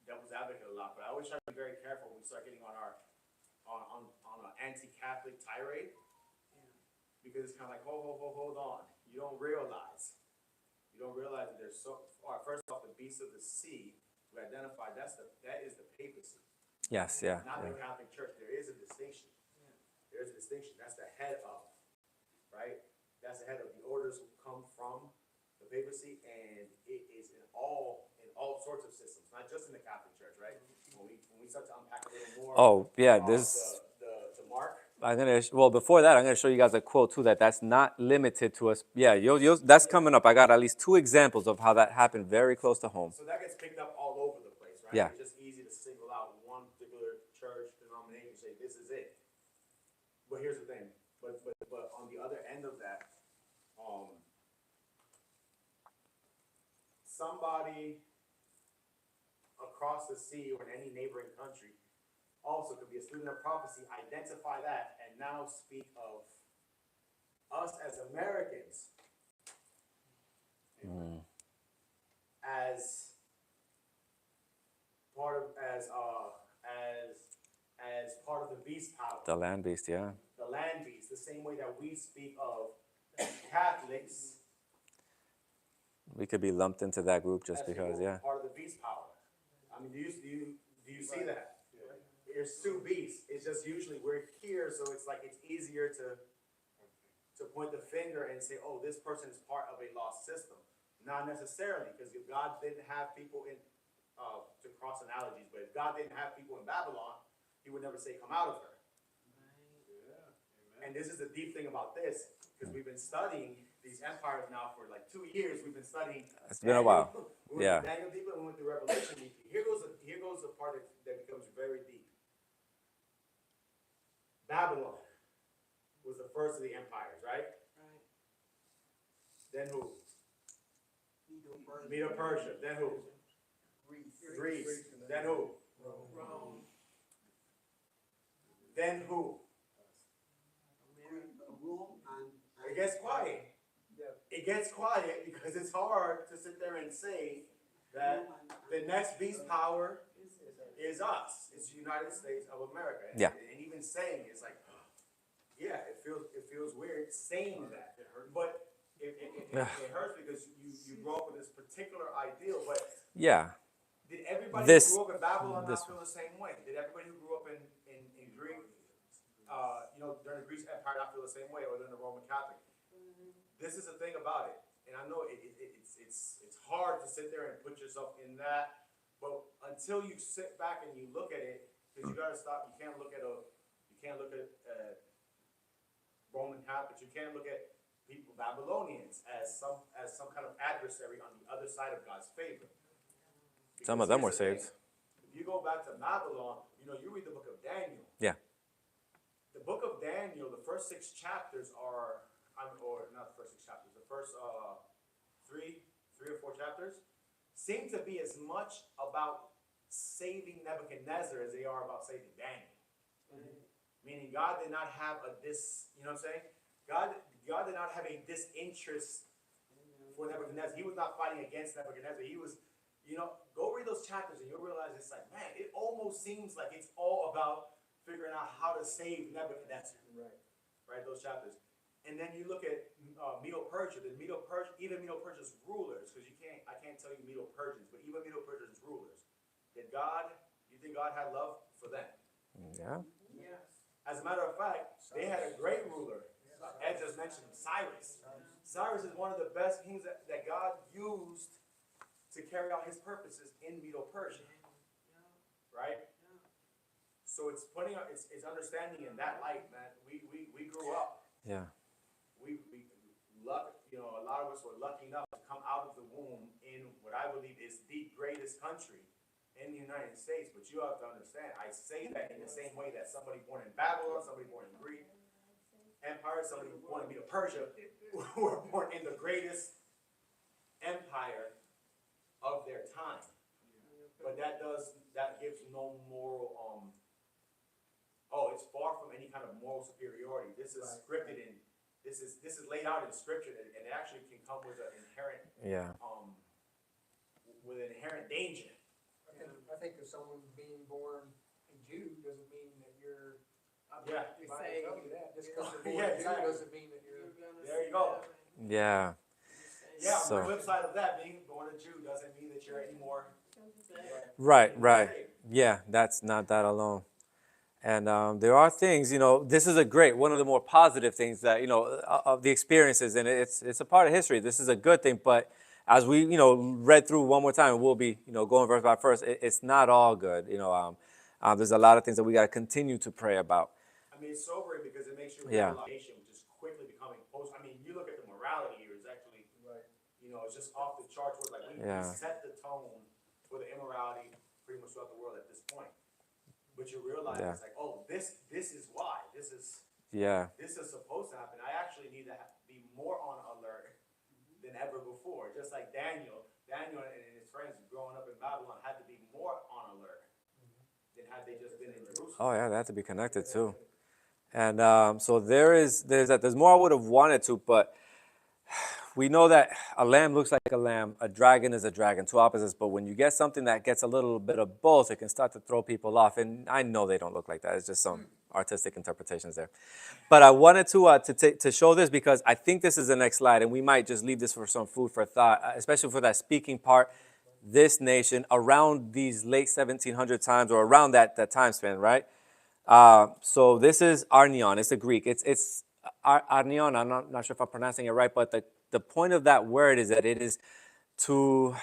devil's advocate a lot, but I always try to be very careful when we start getting on an anti-Catholic tirade, because it's kind of like, hold on. You don't realize that there's first off, the beast of the sea, we identified that is the papacy, Yes, yeah. not Yeah. the Catholic Church. There is a distinction. There's a distinction. That's the head of, right? That's the head of the orders who come from the papacy, and it is in all sorts of systems, not just in the Catholic Church, right? When we start to unpack a little more. Oh, yeah, the mark. well, before that, I'm going to show you guys a quote too, that's not limited to us. Yeah, that's coming up. I got at least 2 examples of how that happened very close to home. So that gets picked up all over the place, right? Yeah. It's just easy to single out one particular But here's the thing, but on the other end of that, somebody across the sea or in any neighboring country also could be a student of prophecy, identify that, and now speak of us as Americans as part of as part of the beast power. The land beast, yeah. The land beast, the same way that we speak of Catholics We could be lumped into that group just as because, people yeah. part of the beast power. I mean, do you see that? There's two beasts. It's just usually we're here, so it's like it's easier to point the finger and say, oh, this person is part of a lost system. Not necessarily, because if God didn't have people in, to cross analogies, but if God didn't have people in Babylon, he would never say, come out of her. And this is the deep thing about this, because we've been studying these empires now for like 2 years. We've been studying. It's been a while. We went Yeah. through Daniel deep and we went through Revelation deep. Here goes the part that becomes very deep. Babylon was the first of the empires, right? Right. Then who? Medo-Persia. Then who? Greece. Then who? Rome. Then who? It gets quiet. It gets quiet because it's hard to sit there and say that the next beast power is us. It's the United States of America. And, Yeah. and even saying it's like, yeah, it feels weird saying that. But it hurts because you grew up with this particular ideal. But Yeah. did everybody This- who grew up in Babylon this- not feel the same way? Did everybody who grew up in Greek, during the Greek Empire not feel the same way, or during the Roman Catholic? This is the thing about it, and I know it's hard to sit there and put yourself in that, but until you sit back and you look at it, because you gotta stop. You can't look at Roman Catholics. You can't look at people Babylonians as some kind of adversary on the other side of God's favor. Some of Because them were here's the saved. thing. If you go back to Babylon, you read the book of Daniel. Yeah. The book of Daniel, the first 6 chapters are, or not the first 6 chapters, the first three or 4 chapters seem to be as much about saving Nebuchadnezzar as they are about saving Daniel. Meaning God did not have you know what I'm saying? God did not have a disinterest for Nebuchadnezzar. He was not fighting against Nebuchadnezzar. He was, go read those chapters and you'll realize it's like, man, it almost seems like it's all about figuring out how to save Nebuchadnezzar. Right, those chapters. And then you look at Medo-Persia, even Medo-Persia's rulers, because I can't tell you Medo-Persians, but even Medo-Persia's rulers, you think God had love for them? Yeah. Yes. As a matter of fact, they had a great ruler. Ed just mentioned him, Cyrus. Cyrus is one of the best kings that God used to carry out his purposes in Medo-Persia. Right? So it's it's understanding in that light, man. We grew up. Yeah. A lot of us were lucky enough to come out of the womb in what I believe is the greatest country in the United States. But you have to understand, I say that in the same way that somebody born in Babylon, somebody born in Greek Empire, somebody born in Medo-Persia, were born in the greatest empire of their time. But that gives no moral it's far from any kind of moral superiority. This is scripted in this is laid out in scripture, and it actually can come with an inherent danger. I think if someone being born a Jew doesn't mean that you're. Yeah. If I tell you that, just because they're Yeah, born a Jew exactly. doesn't mean that you're. There you go. Yeah. Yeah, on So- the flip side of that, being born a Jew doesn't mean that you're any more. Right. Yeah, that's not that alone. And there are things, this is one of the more positive things that, of the experiences, and it's a part of history. This is a good thing, but as we, read through one more time, we'll be, going verse by verse, it's not all good. There's a lot of things that we got to continue to pray about. I mean, it's sobering because it makes you Yeah. realize which is quickly becoming you look at the morality here, it's actually, it's just off the charts. Where we set the tone for the immorality pretty much throughout the world at this point. But you realize it's like, oh, this is why. This is Yeah. This is supposed to happen. I actually need to be more on alert than ever before. Just like Daniel and his friends growing up in Babylon had to be more on alert than had they just been in Jerusalem. Oh yeah, they have to be connected too. And so there's more I would have wanted to, but we know that a lamb looks like a lamb, a dragon is a dragon, two opposites. But when you get something that gets a little bit of both, it can start to throw people off. And I know they don't look like that. It's just some artistic interpretations there. But I wanted to show this because I think this is the next slide, and we might just leave this for some food for thought, especially for that speaking part. This nation around these late 1700 times, or around that time span, right? So this is Arnion. It's a Greek. It's Arnion. I'm not sure if I'm pronouncing it right, but the point of that word is that it is to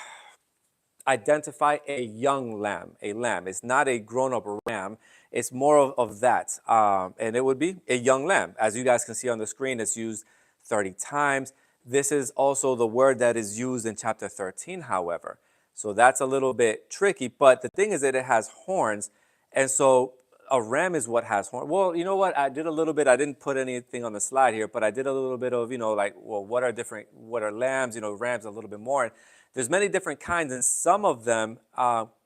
identify a young lamb, a lamb. It's not a grown-up ram. It's more of that. And it would be a young lamb. As you guys can see on the screen, it's used 30 times. This is also the word that is used in chapter 13, however. So that's a little bit tricky. But the thing is that it has horns. And so a ram is what has horns. Well, you know what? I did a little bit. I didn't put anything on the slide here, but I did a little bit of, like, well, what are lambs? Rams a little bit more. And there's many different kinds, and some of them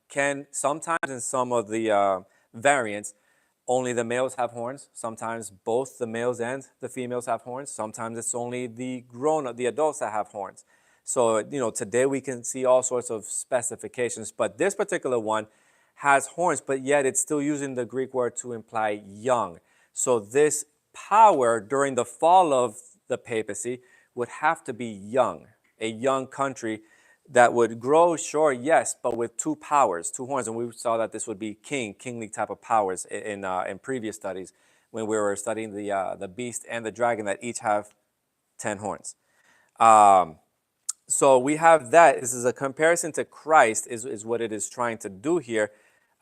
can sometimes, in some of the variants, only the males have horns. Sometimes both the males and the females have horns. Sometimes it's only the the adults that have horns. So, today we can see all sorts of specifications, but this particular one has horns, but yet it's still using the Greek word to imply young. So this power during the fall of the papacy would have to be young, a young country that would grow, sure, yes, but with two powers, two horns. And we saw that this would be kingly type of powers in previous studies when we were studying the beast and the dragon that each have 10 horns. So we have that. This is a comparison to Christ is what it is trying to do here.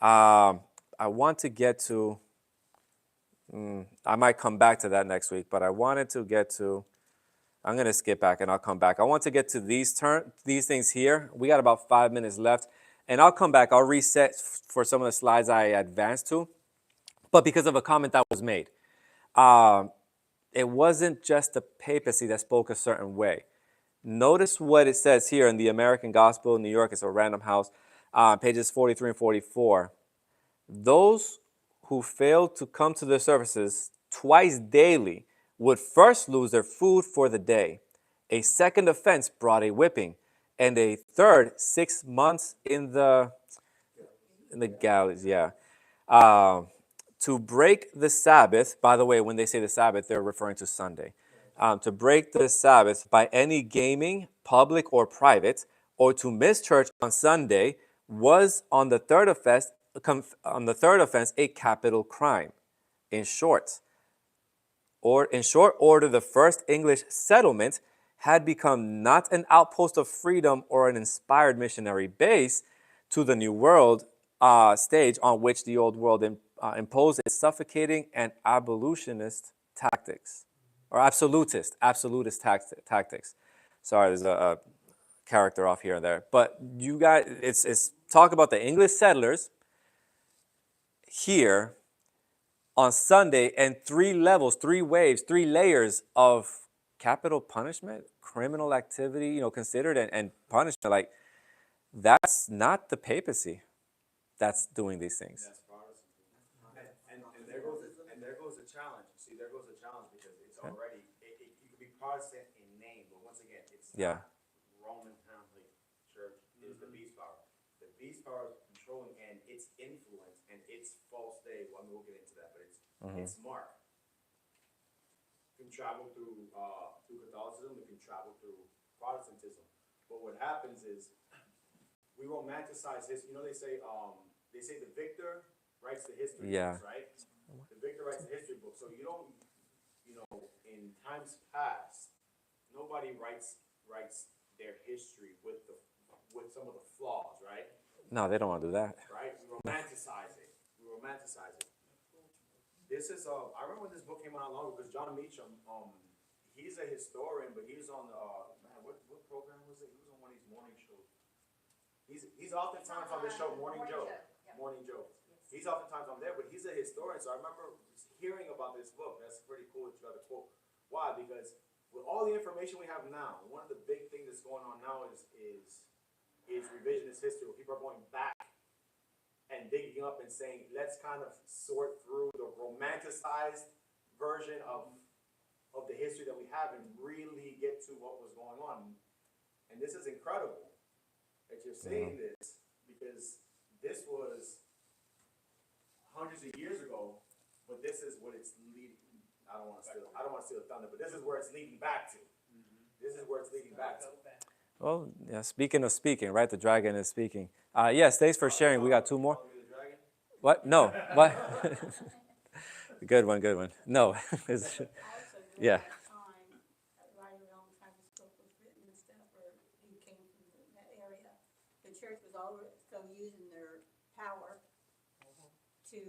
I want to get to, I might come back to that next week, but I wanted to get to, I'm going to skip back and I'll come back. I want to get to these things here. We got about 5 minutes left, and I'll come back. I'll reset for some of the slides I advanced to, but because of a comment that was made. It wasn't just the papacy that spoke a certain way. Notice what it says here in the American Gospel in New York. It's a Random House, pages 43 and 44. Those who failed to come to their services twice daily would first lose their food for the day. A second offense brought a whipping, and a third 6 months in the galleys. Yeah. To break the Sabbath, by the way, when they say the Sabbath, they're referring to Sunday. To break the Sabbath by any gaming, public or private, or to miss church on Sunday was on the third offense a capital crime. In short order, the first English settlement had become not an outpost of freedom or an inspired missionary base to the New World stage on which the Old World imposed its suffocating and abolitionist tactics, or absolutist tactics. Sorry, there's a character off here and there. But you guys, it's talk about the English settlers here on Sunday, and 3 levels, 3 waves, 3 layers of capital punishment, criminal activity, considered and punishment. Like, that's not the papacy that's doing these things. That's Protestantism. And there goes the challenge. See, there goes the challenge because it's already, you could be Protestant in name, but once again, it's not Roman Catholic Church. It is the beast power. The beast power is controlling, and its influence and its false day. Well, we'll get into that, but it's mark. You can travel through Catholicism. You can travel through Protestantism. But what happens is we romanticize history. They say the victor writes the history books, right? The victor writes the history book. So you don't, in times past, nobody writes their history with some of the flaws, right? No, they don't want to do that. Right? We romanticize it. This is I remember when this book came out long ago because John Meacham, he's a historian, but he was on the what program was it? He was on one of these morning shows. He's oftentimes on this show, Morning Joe. Morning Joe. He's oftentimes on there, but he's a historian. So I remember hearing about this book. That's pretty cool that you got a quote. Why? Because with all the information we have now, one of the big things that's going on now is revisionist history, where people are going back and digging up and saying, let's kind of sort through the romanticized version of the history that we have and really get to what was going on. And this is incredible that you're saying this, because this was hundreds of years ago, but this is what it's leading. I don't want to steal thunder, but this is where it's leading back to. This is where it's leading back to. Well, yeah, speaking of speaking, right? The dragon is speaking. Yes, thanks for sharing. We got two more. What? No. What? Good one, good one. No. It's- Also, during Yeah. that time, right around the time this book was written and stuff, or he came from that area, the church was also using their power to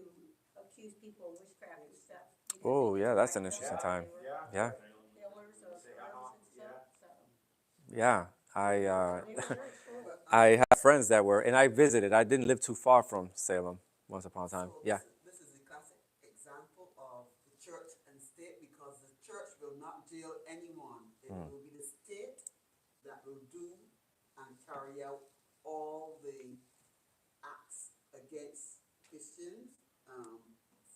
accuse people of witchcraft and stuff. because Oh, they yeah, didn't that's an like interesting them. time. They were Yeah. killers of relatives and stuff, so. Yeah. I They were very cruel. I have friends that were, and I visited. I didn't live too far from Salem once upon a time. So Yeah. this is a classic example of the church and state, because the church will not jail anyone. It will be the state that will do and carry out all the acts against Christians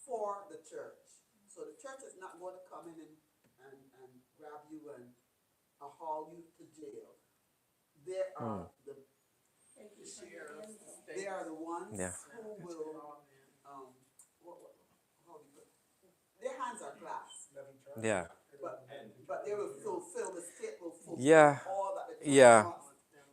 for the church. So the church is not going to come in and grab you and haul you to jail. They are the they are the ones Yeah. who will how do you put it? Their hands are glass, Yeah. but they will fulfill, the state will fulfill Yeah. all that the church Yeah.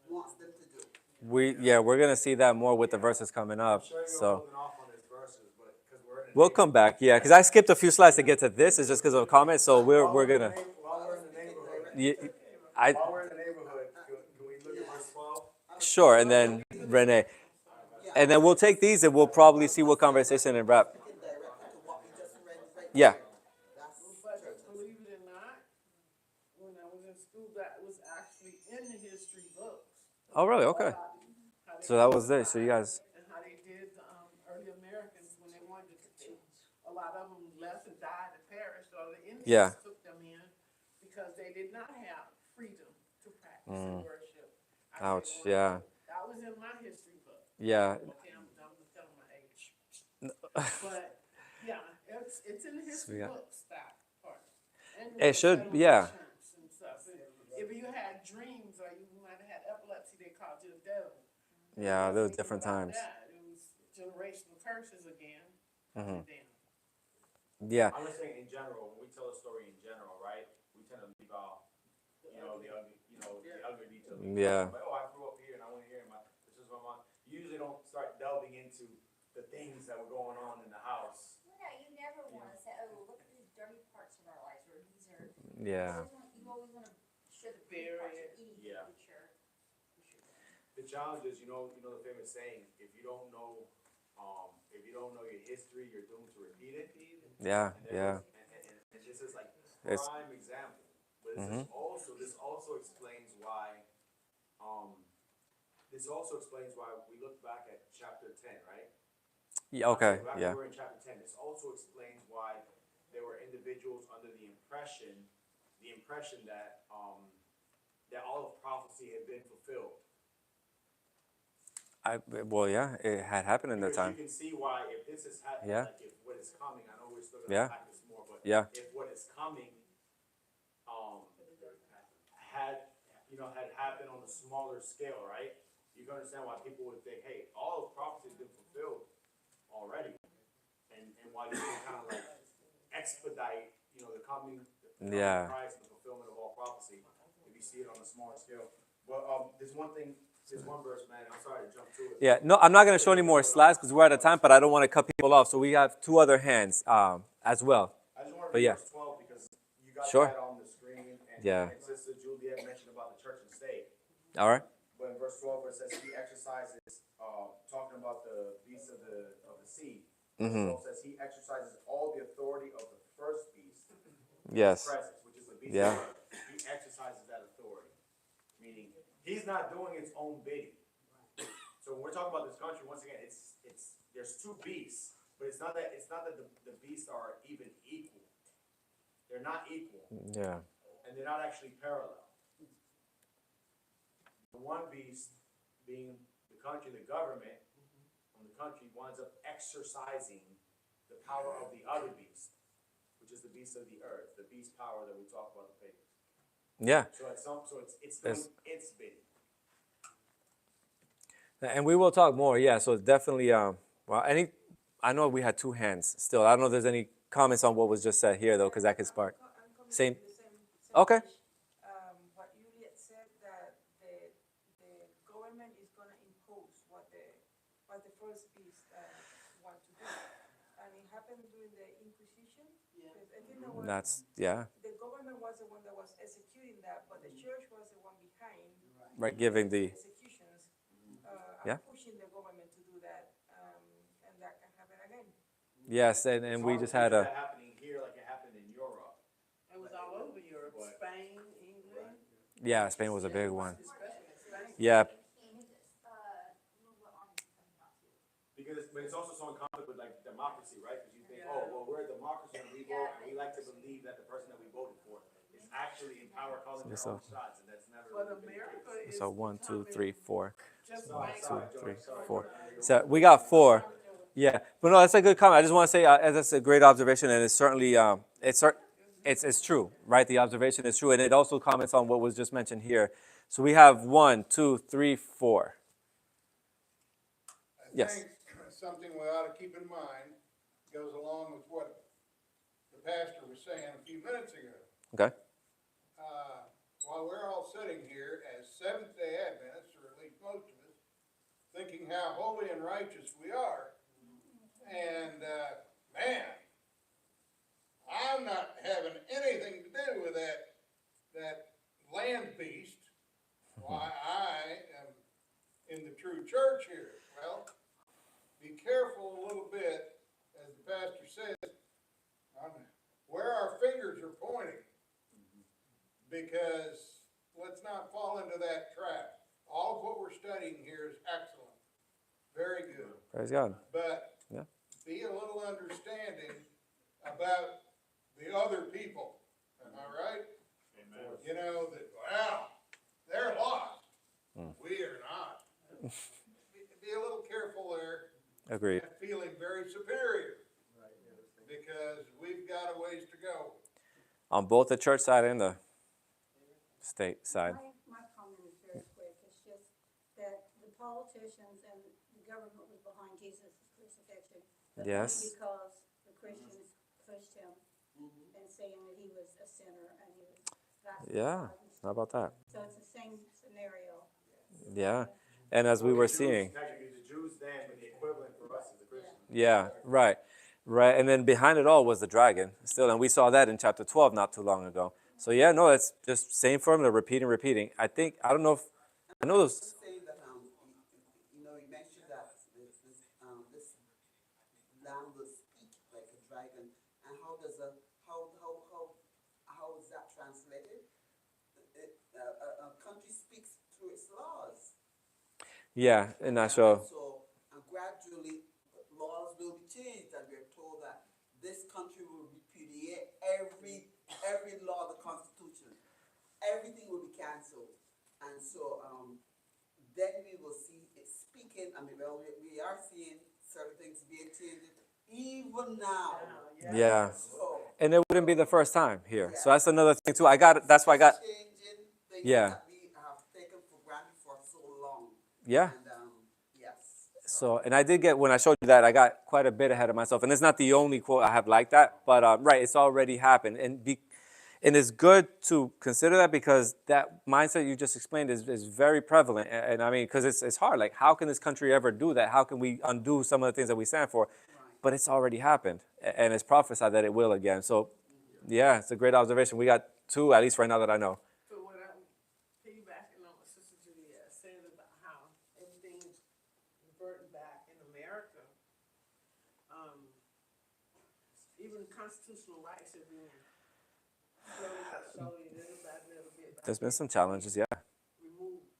wants them to do. We're gonna see that more with the verses coming up. I'm sure you're So holding off on this verses, but because we're in we'll come back. Yeah, because I skipped a few slides to get to this. It's just because of a comment. So we're gonna. while we're in the neighborhood, I while we're in the neighborhood, can we look at verse 12? sure, and then Renee, and then we'll take these and we'll probably see what conversation and wrap. Directly to what we just read right Yeah. there. That's But church. believe it or not, when I was in school, that was actually in the history books. Oh, really? Okay. How they So that was it. So you guys. and how they did early Americans when they wanted to teach. A lot of them left and died and perished, or the Indians Yeah. took them in because they did not have freedom to practice and worship. I said, Ouch. "Well, Yeah. that was in my history book." Yeah. Okay, I'm telling my age. But yeah, it's in the history yeah. books, that part. And It should, yeah. insurance and stuff. If you had dreams or you might have had epilepsy, they called you the devil. Yeah. There was Nothing different about times. that. It was generational curses again. Mhm. Then. Yeah. I'm just saying in general, when we tell a story in general, right? We tend to leave out, the ugly details. Yeah. Like, oh, I grew up here and I went here and this is my mom. You usually don't start delving into the things that were going on in the house. Well, no, you never want to say, oh, look at these dirty parts of our lives, or these are. Yeah. You always want to show the pretty parts of any Yeah. picture. The challenge is, the famous saying, if you don't know your history, you're doomed to repeat it. Yeah. Yeah. And this is like It's- prime example. But this also explains why, we look back at chapter 10, right? Yeah. Okay. So back Yeah. when we're in chapter 10. This also explains why there were individuals under the impression that that all of prophecy had been fulfilled. Well, yeah. It had happened in that Because time. you can see why, if this is happening, Yeah. like if what is coming, I know we're still Yeah. gonna unpack this more, but Yeah. if what is coming, had happened on a smaller scale, right? You can understand why people would think, hey, all of prophecy has been fulfilled already, and why you can kind of like expedite, the coming of Yeah. Christ, the fulfillment of all prophecy, if you see it on a smaller scale. But there's one verse, man. I'm sorry to jump to it. Yeah. No, I'm not gonna show any more slides because we're out of time. But I don't want to cut people off. So we have two other hands as well. I just want to But read yeah. verse 12 because you got Sure. that on the screen, and, Yeah. and Sister Juliet mentioned about the church and state. All right. But in verse 12, where it says he exercises, talking about the beast of the sea. Mhm. It says he exercises all the authority of the first beast, Yes. presence, which is the beast. Yeah. Of the earth. He exercises that authority, meaning he's not doing its own bidding. So when we're talking about this country, once again, it's there's two beasts. But it's not that the beasts are even equal. They're not equal, Yeah. and they're not actually parallel. The one beast being the country, the government, when the country winds up exercising the power of the other beast, which is the beast of the earth, the beast power that we talk about in the papers. Yeah. So it's doing its bidding. And we will talk more. Yeah. So definitely. Well, I know we had two hands still. I don't know if there's any comments on what was just said here though, because that could spark. I'm coming Same. to the same Okay. page. What Juliet said, that the government is gonna impose what the first beast, want to do. And it happened during the Inquisition. Yeah. 'Cause I think that was, Yeah. the government was the one that was executing that, but the church was the one behind. Right. Giving the. Executions, Yeah. and pushing the government to do that, and that can happen again. Yes, and we just had That a. happening here like it happened in Europe. It was all over Europe, But- Spain, England, Yeah, Spain was a big one. especially Spain. Yeah. But it's also so in conflict with like democracy, right? Because you think, oh, well, we're a democracy and we vote, and we like to believe that the person that we voted for is actually in power calling their own shots, and that's never. But really been the America case. is. So 1, 2, becoming 3, 4. Just Sorry, like. sorry, Two, three, George, sorry, four. George. So we got 4. Yeah, but no, that's a good comment. I just want to say that's a great observation, and it's certainly it's true, right? The observation is true, and it also comments on what was just mentioned here. So we have 1, 2, 3, 4. Yes. I think something we ought to keep in mind goes along with what the pastor was saying a few minutes ago. Okay. While we're all sitting here as Seventh-day Adventists, or at least most of us, thinking how holy and righteous we are, and man, I'm not having anything to do with that land beast. Why I am in the true church here. Well, be careful a little bit, as the pastor says, on where our fingers are pointing. Because let's not fall into that trap. All of what we're studying here is excellent. Very good. Praise God. But Yeah. be a little understanding about the other people. Am I right? Amen. You know, that, well, they're lost. We are not. Be a little careful there. Agreed. And feeling very superior. Because we've got a ways to go. On both the church side and the state side. My comment is very quick, it's just that the politicians and the government was behind Jesus' crucifixion. But Yes. only because the Christians pushed him and saying that he was a sinner and he was blaspheming Yeah. God and How about that? So it's the same scenario. Yeah. And as we were seeing. Actually, the Jews then, but the equivalent for us is the Christians. Yeah, right. Right. And then behind it all was the dragon still. And we saw that in chapter 12 not too long ago. So yeah, no, it's just same formula, repeating. I don't know if, I know those. Saying that, you know, you mentioned that this lamb will speak like a dragon, and how is that translated? A country speaks through its laws. Yeah, and not sure. So, and gradually, laws will be changed, and we're told that this country will repudiate every law of the Constitution. Everything will be cancelled. And so, then we will see it speaking. I mean, well, we are seeing certain things being changed even now. Yeah. So, And it wouldn't be the first time here. So that's another thing too. That's why I got. changing things Yeah. that we have taken for granted for so long. Yeah. And, yes. So, and I did get, when I showed you that, I got quite a bit ahead of myself. And it's not the only quote I have like that, but right, it's already happened. And it's good to consider that because that mindset you just explained is very prevalent. And I mean, because it's hard. Like, how can this country ever do that? How can we undo some of the things that we stand for? But it's already happened. And it's prophesied that it will again. So, yeah, it's a great observation. We got 2, at least right now, that I know. So what I'm piggybacking on what Sister Juliet said about how everything's reverting back in America, even constitutional rights are being slowly, little by little. There's been some challenges, yeah. Removed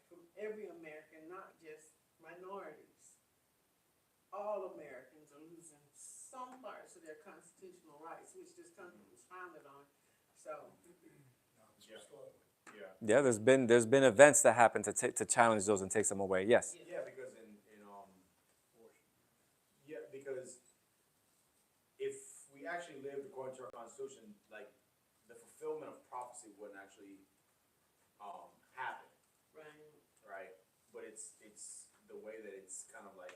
from every American, not just minorities. All Americans are losing Yeah, there's been events that happen to challenge those and take them away. Yes. Yeah, because because if we actually lived according to our Constitution, like the fulfillment of prophecy wouldn't actually happen, Right. right? But it's the way that it's kind of like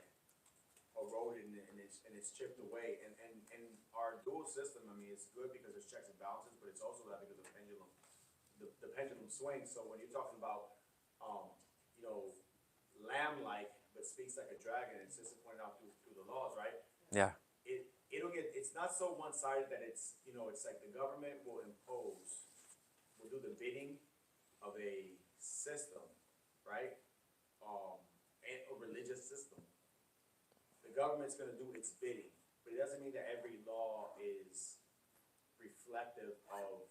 eroded and it's chipped away. And our dual system, I mean, it's good because there's checks and balances, but it's also bad because the pendulum swings. So when you're talking about lamb-like but speaks like a dragon, and Sister pointed out through the laws, right? Yeah. It's not so one-sided that it's like the government will do the bidding of a system, right? And a religious system. The government's gonna do its bidding, but it doesn't mean that every law is reflective of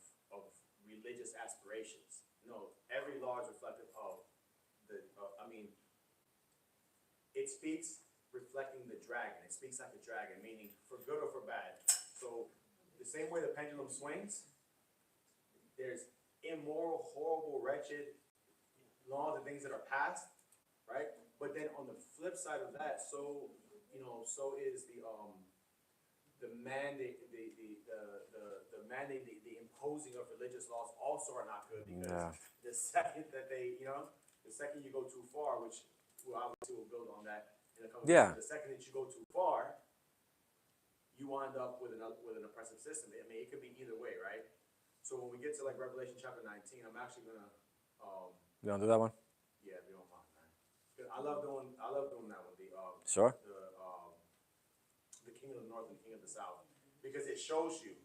religious aspirations. No, every law is reflective of it speaks reflecting the dragon. It speaks like a dragon, meaning for good or for bad. So the same way the pendulum swings, there's immoral, horrible, wretched laws and things that are passed, right? But then on the flip side of that, so is the mandate, the mandate, the imposing of religious laws also are not good, because the second that the second you go too far, which we'll build on that in a couple of minutes, the second that you go too far, you wind up with an oppressive system. I mean, it could be either way, right? So when we get to like Revelation chapter 19, I'm actually gonna You want to do that one? yeah, if you don't mind, man. 'Cause I love doing that one. Sure. The king of the north and the king of the south, because it shows you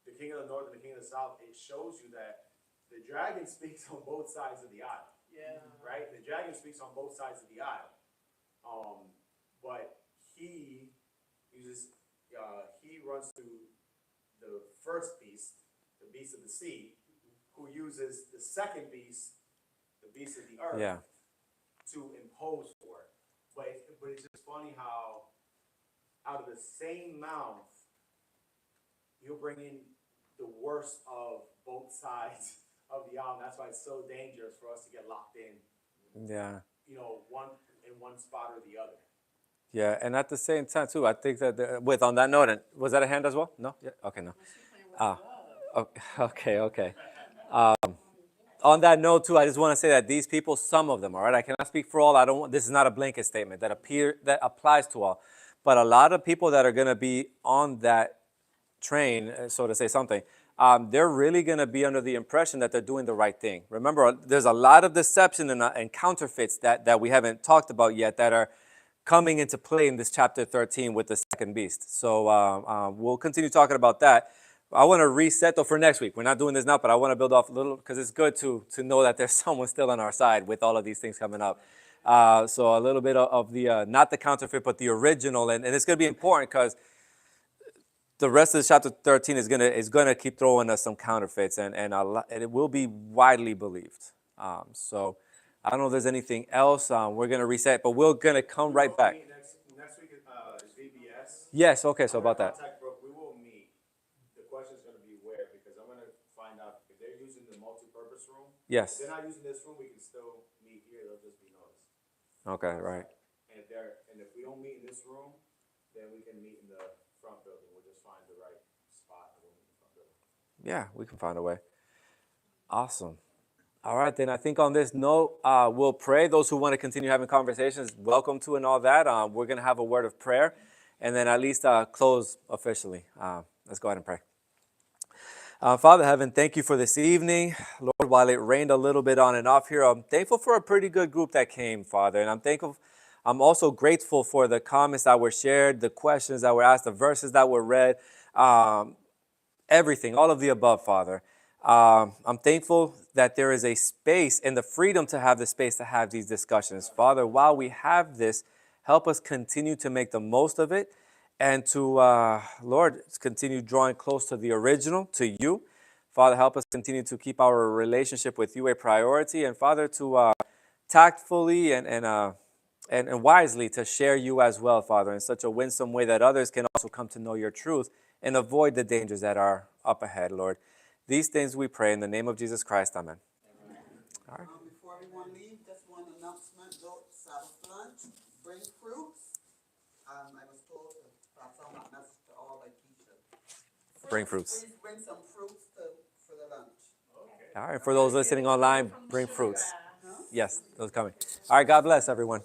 the king of the north and the king of the south. It shows you that the dragon speaks on both sides of the aisle. Yeah. Right? The dragon speaks on both sides of the aisle. But he runs through the first beast, the beast of the sea, who uses the second beast, the beast of the earth, to impose for it. But it's just funny how out of the same mouth, you'll bring in the worst of both sides of the aisle. And that's why it's so dangerous for us to get locked in. Yeah. One spot or the other. Yeah, and at the same time too, I think that on that note, and was that a hand as well? No. Yeah. Okay. No. Okay. On that note too, I just want to say that these people, some of them, all right, I cannot speak for all. This is not a blanket statement that applies to all, but a lot of people that are going to be on that train, so to say something, they're really going to be under the impression that they're doing the right thing. Remember, there's a lot of deception and counterfeits that we haven't talked about yet that are coming into play in this chapter 13 with the second beast. So we'll continue talking about that. I want to reset though for next week. We're not doing this now, but I want to build off a little, because it's good to know that there's someone still on our side with all of these things coming up. So a little bit of the, not the counterfeit, but the original. And it's going to be important because the rest of the chapter 13 is gonna keep throwing us some counterfeits, and it will be widely believed. So I don't know if there's anything else. We're gonna reset, but we're gonna come right back. Next week is VBS. Yes. Okay. So about that. We will meet. The question is going to be where, because I'm going to find out if they're using the multi-purpose room. Yes. If they're not using this room, we can still meet here. They'll just be noticed. Okay. Right. And if we don't meet in this room, then we can meet in the front building. We'll just find the right spot in the front building. Yeah, we can find a way. Awesome. All right, then I think on this note, we'll pray. Those who want to continue having conversations, welcome to and all that. We're going to have a word of prayer and then at least close officially. Let's go ahead and pray. Father Heaven, thank you for this evening. Lord, while it rained a little bit on and off here, I'm thankful for a pretty good group that came, Father. And I'm also grateful for the comments that were shared, the questions that were asked, the verses that were read, everything, all of the above, Father. I'm thankful that there is a space and the freedom to have the space to have these discussions. Father, while we have this, help us continue to make the most of it and to, Lord, continue drawing close to the original, to you. Father, help us continue to keep our relationship with you a priority. And Father, to tactfully and wisely to share you as well, Father, in such a winsome way that others can also come to know your truth and avoid the dangers that are up ahead, Lord. These things we pray in the name of Jesus Christ. Amen. right. Before everyone leave, just one announcement, though, Sabbath lunch, bring fruits. I was told to pass on that message to all by Keisha. Bring fruits. Please bring some fruits for the lunch. All right. For those listening online, bring fruits. Yes, those coming. All right. God bless everyone.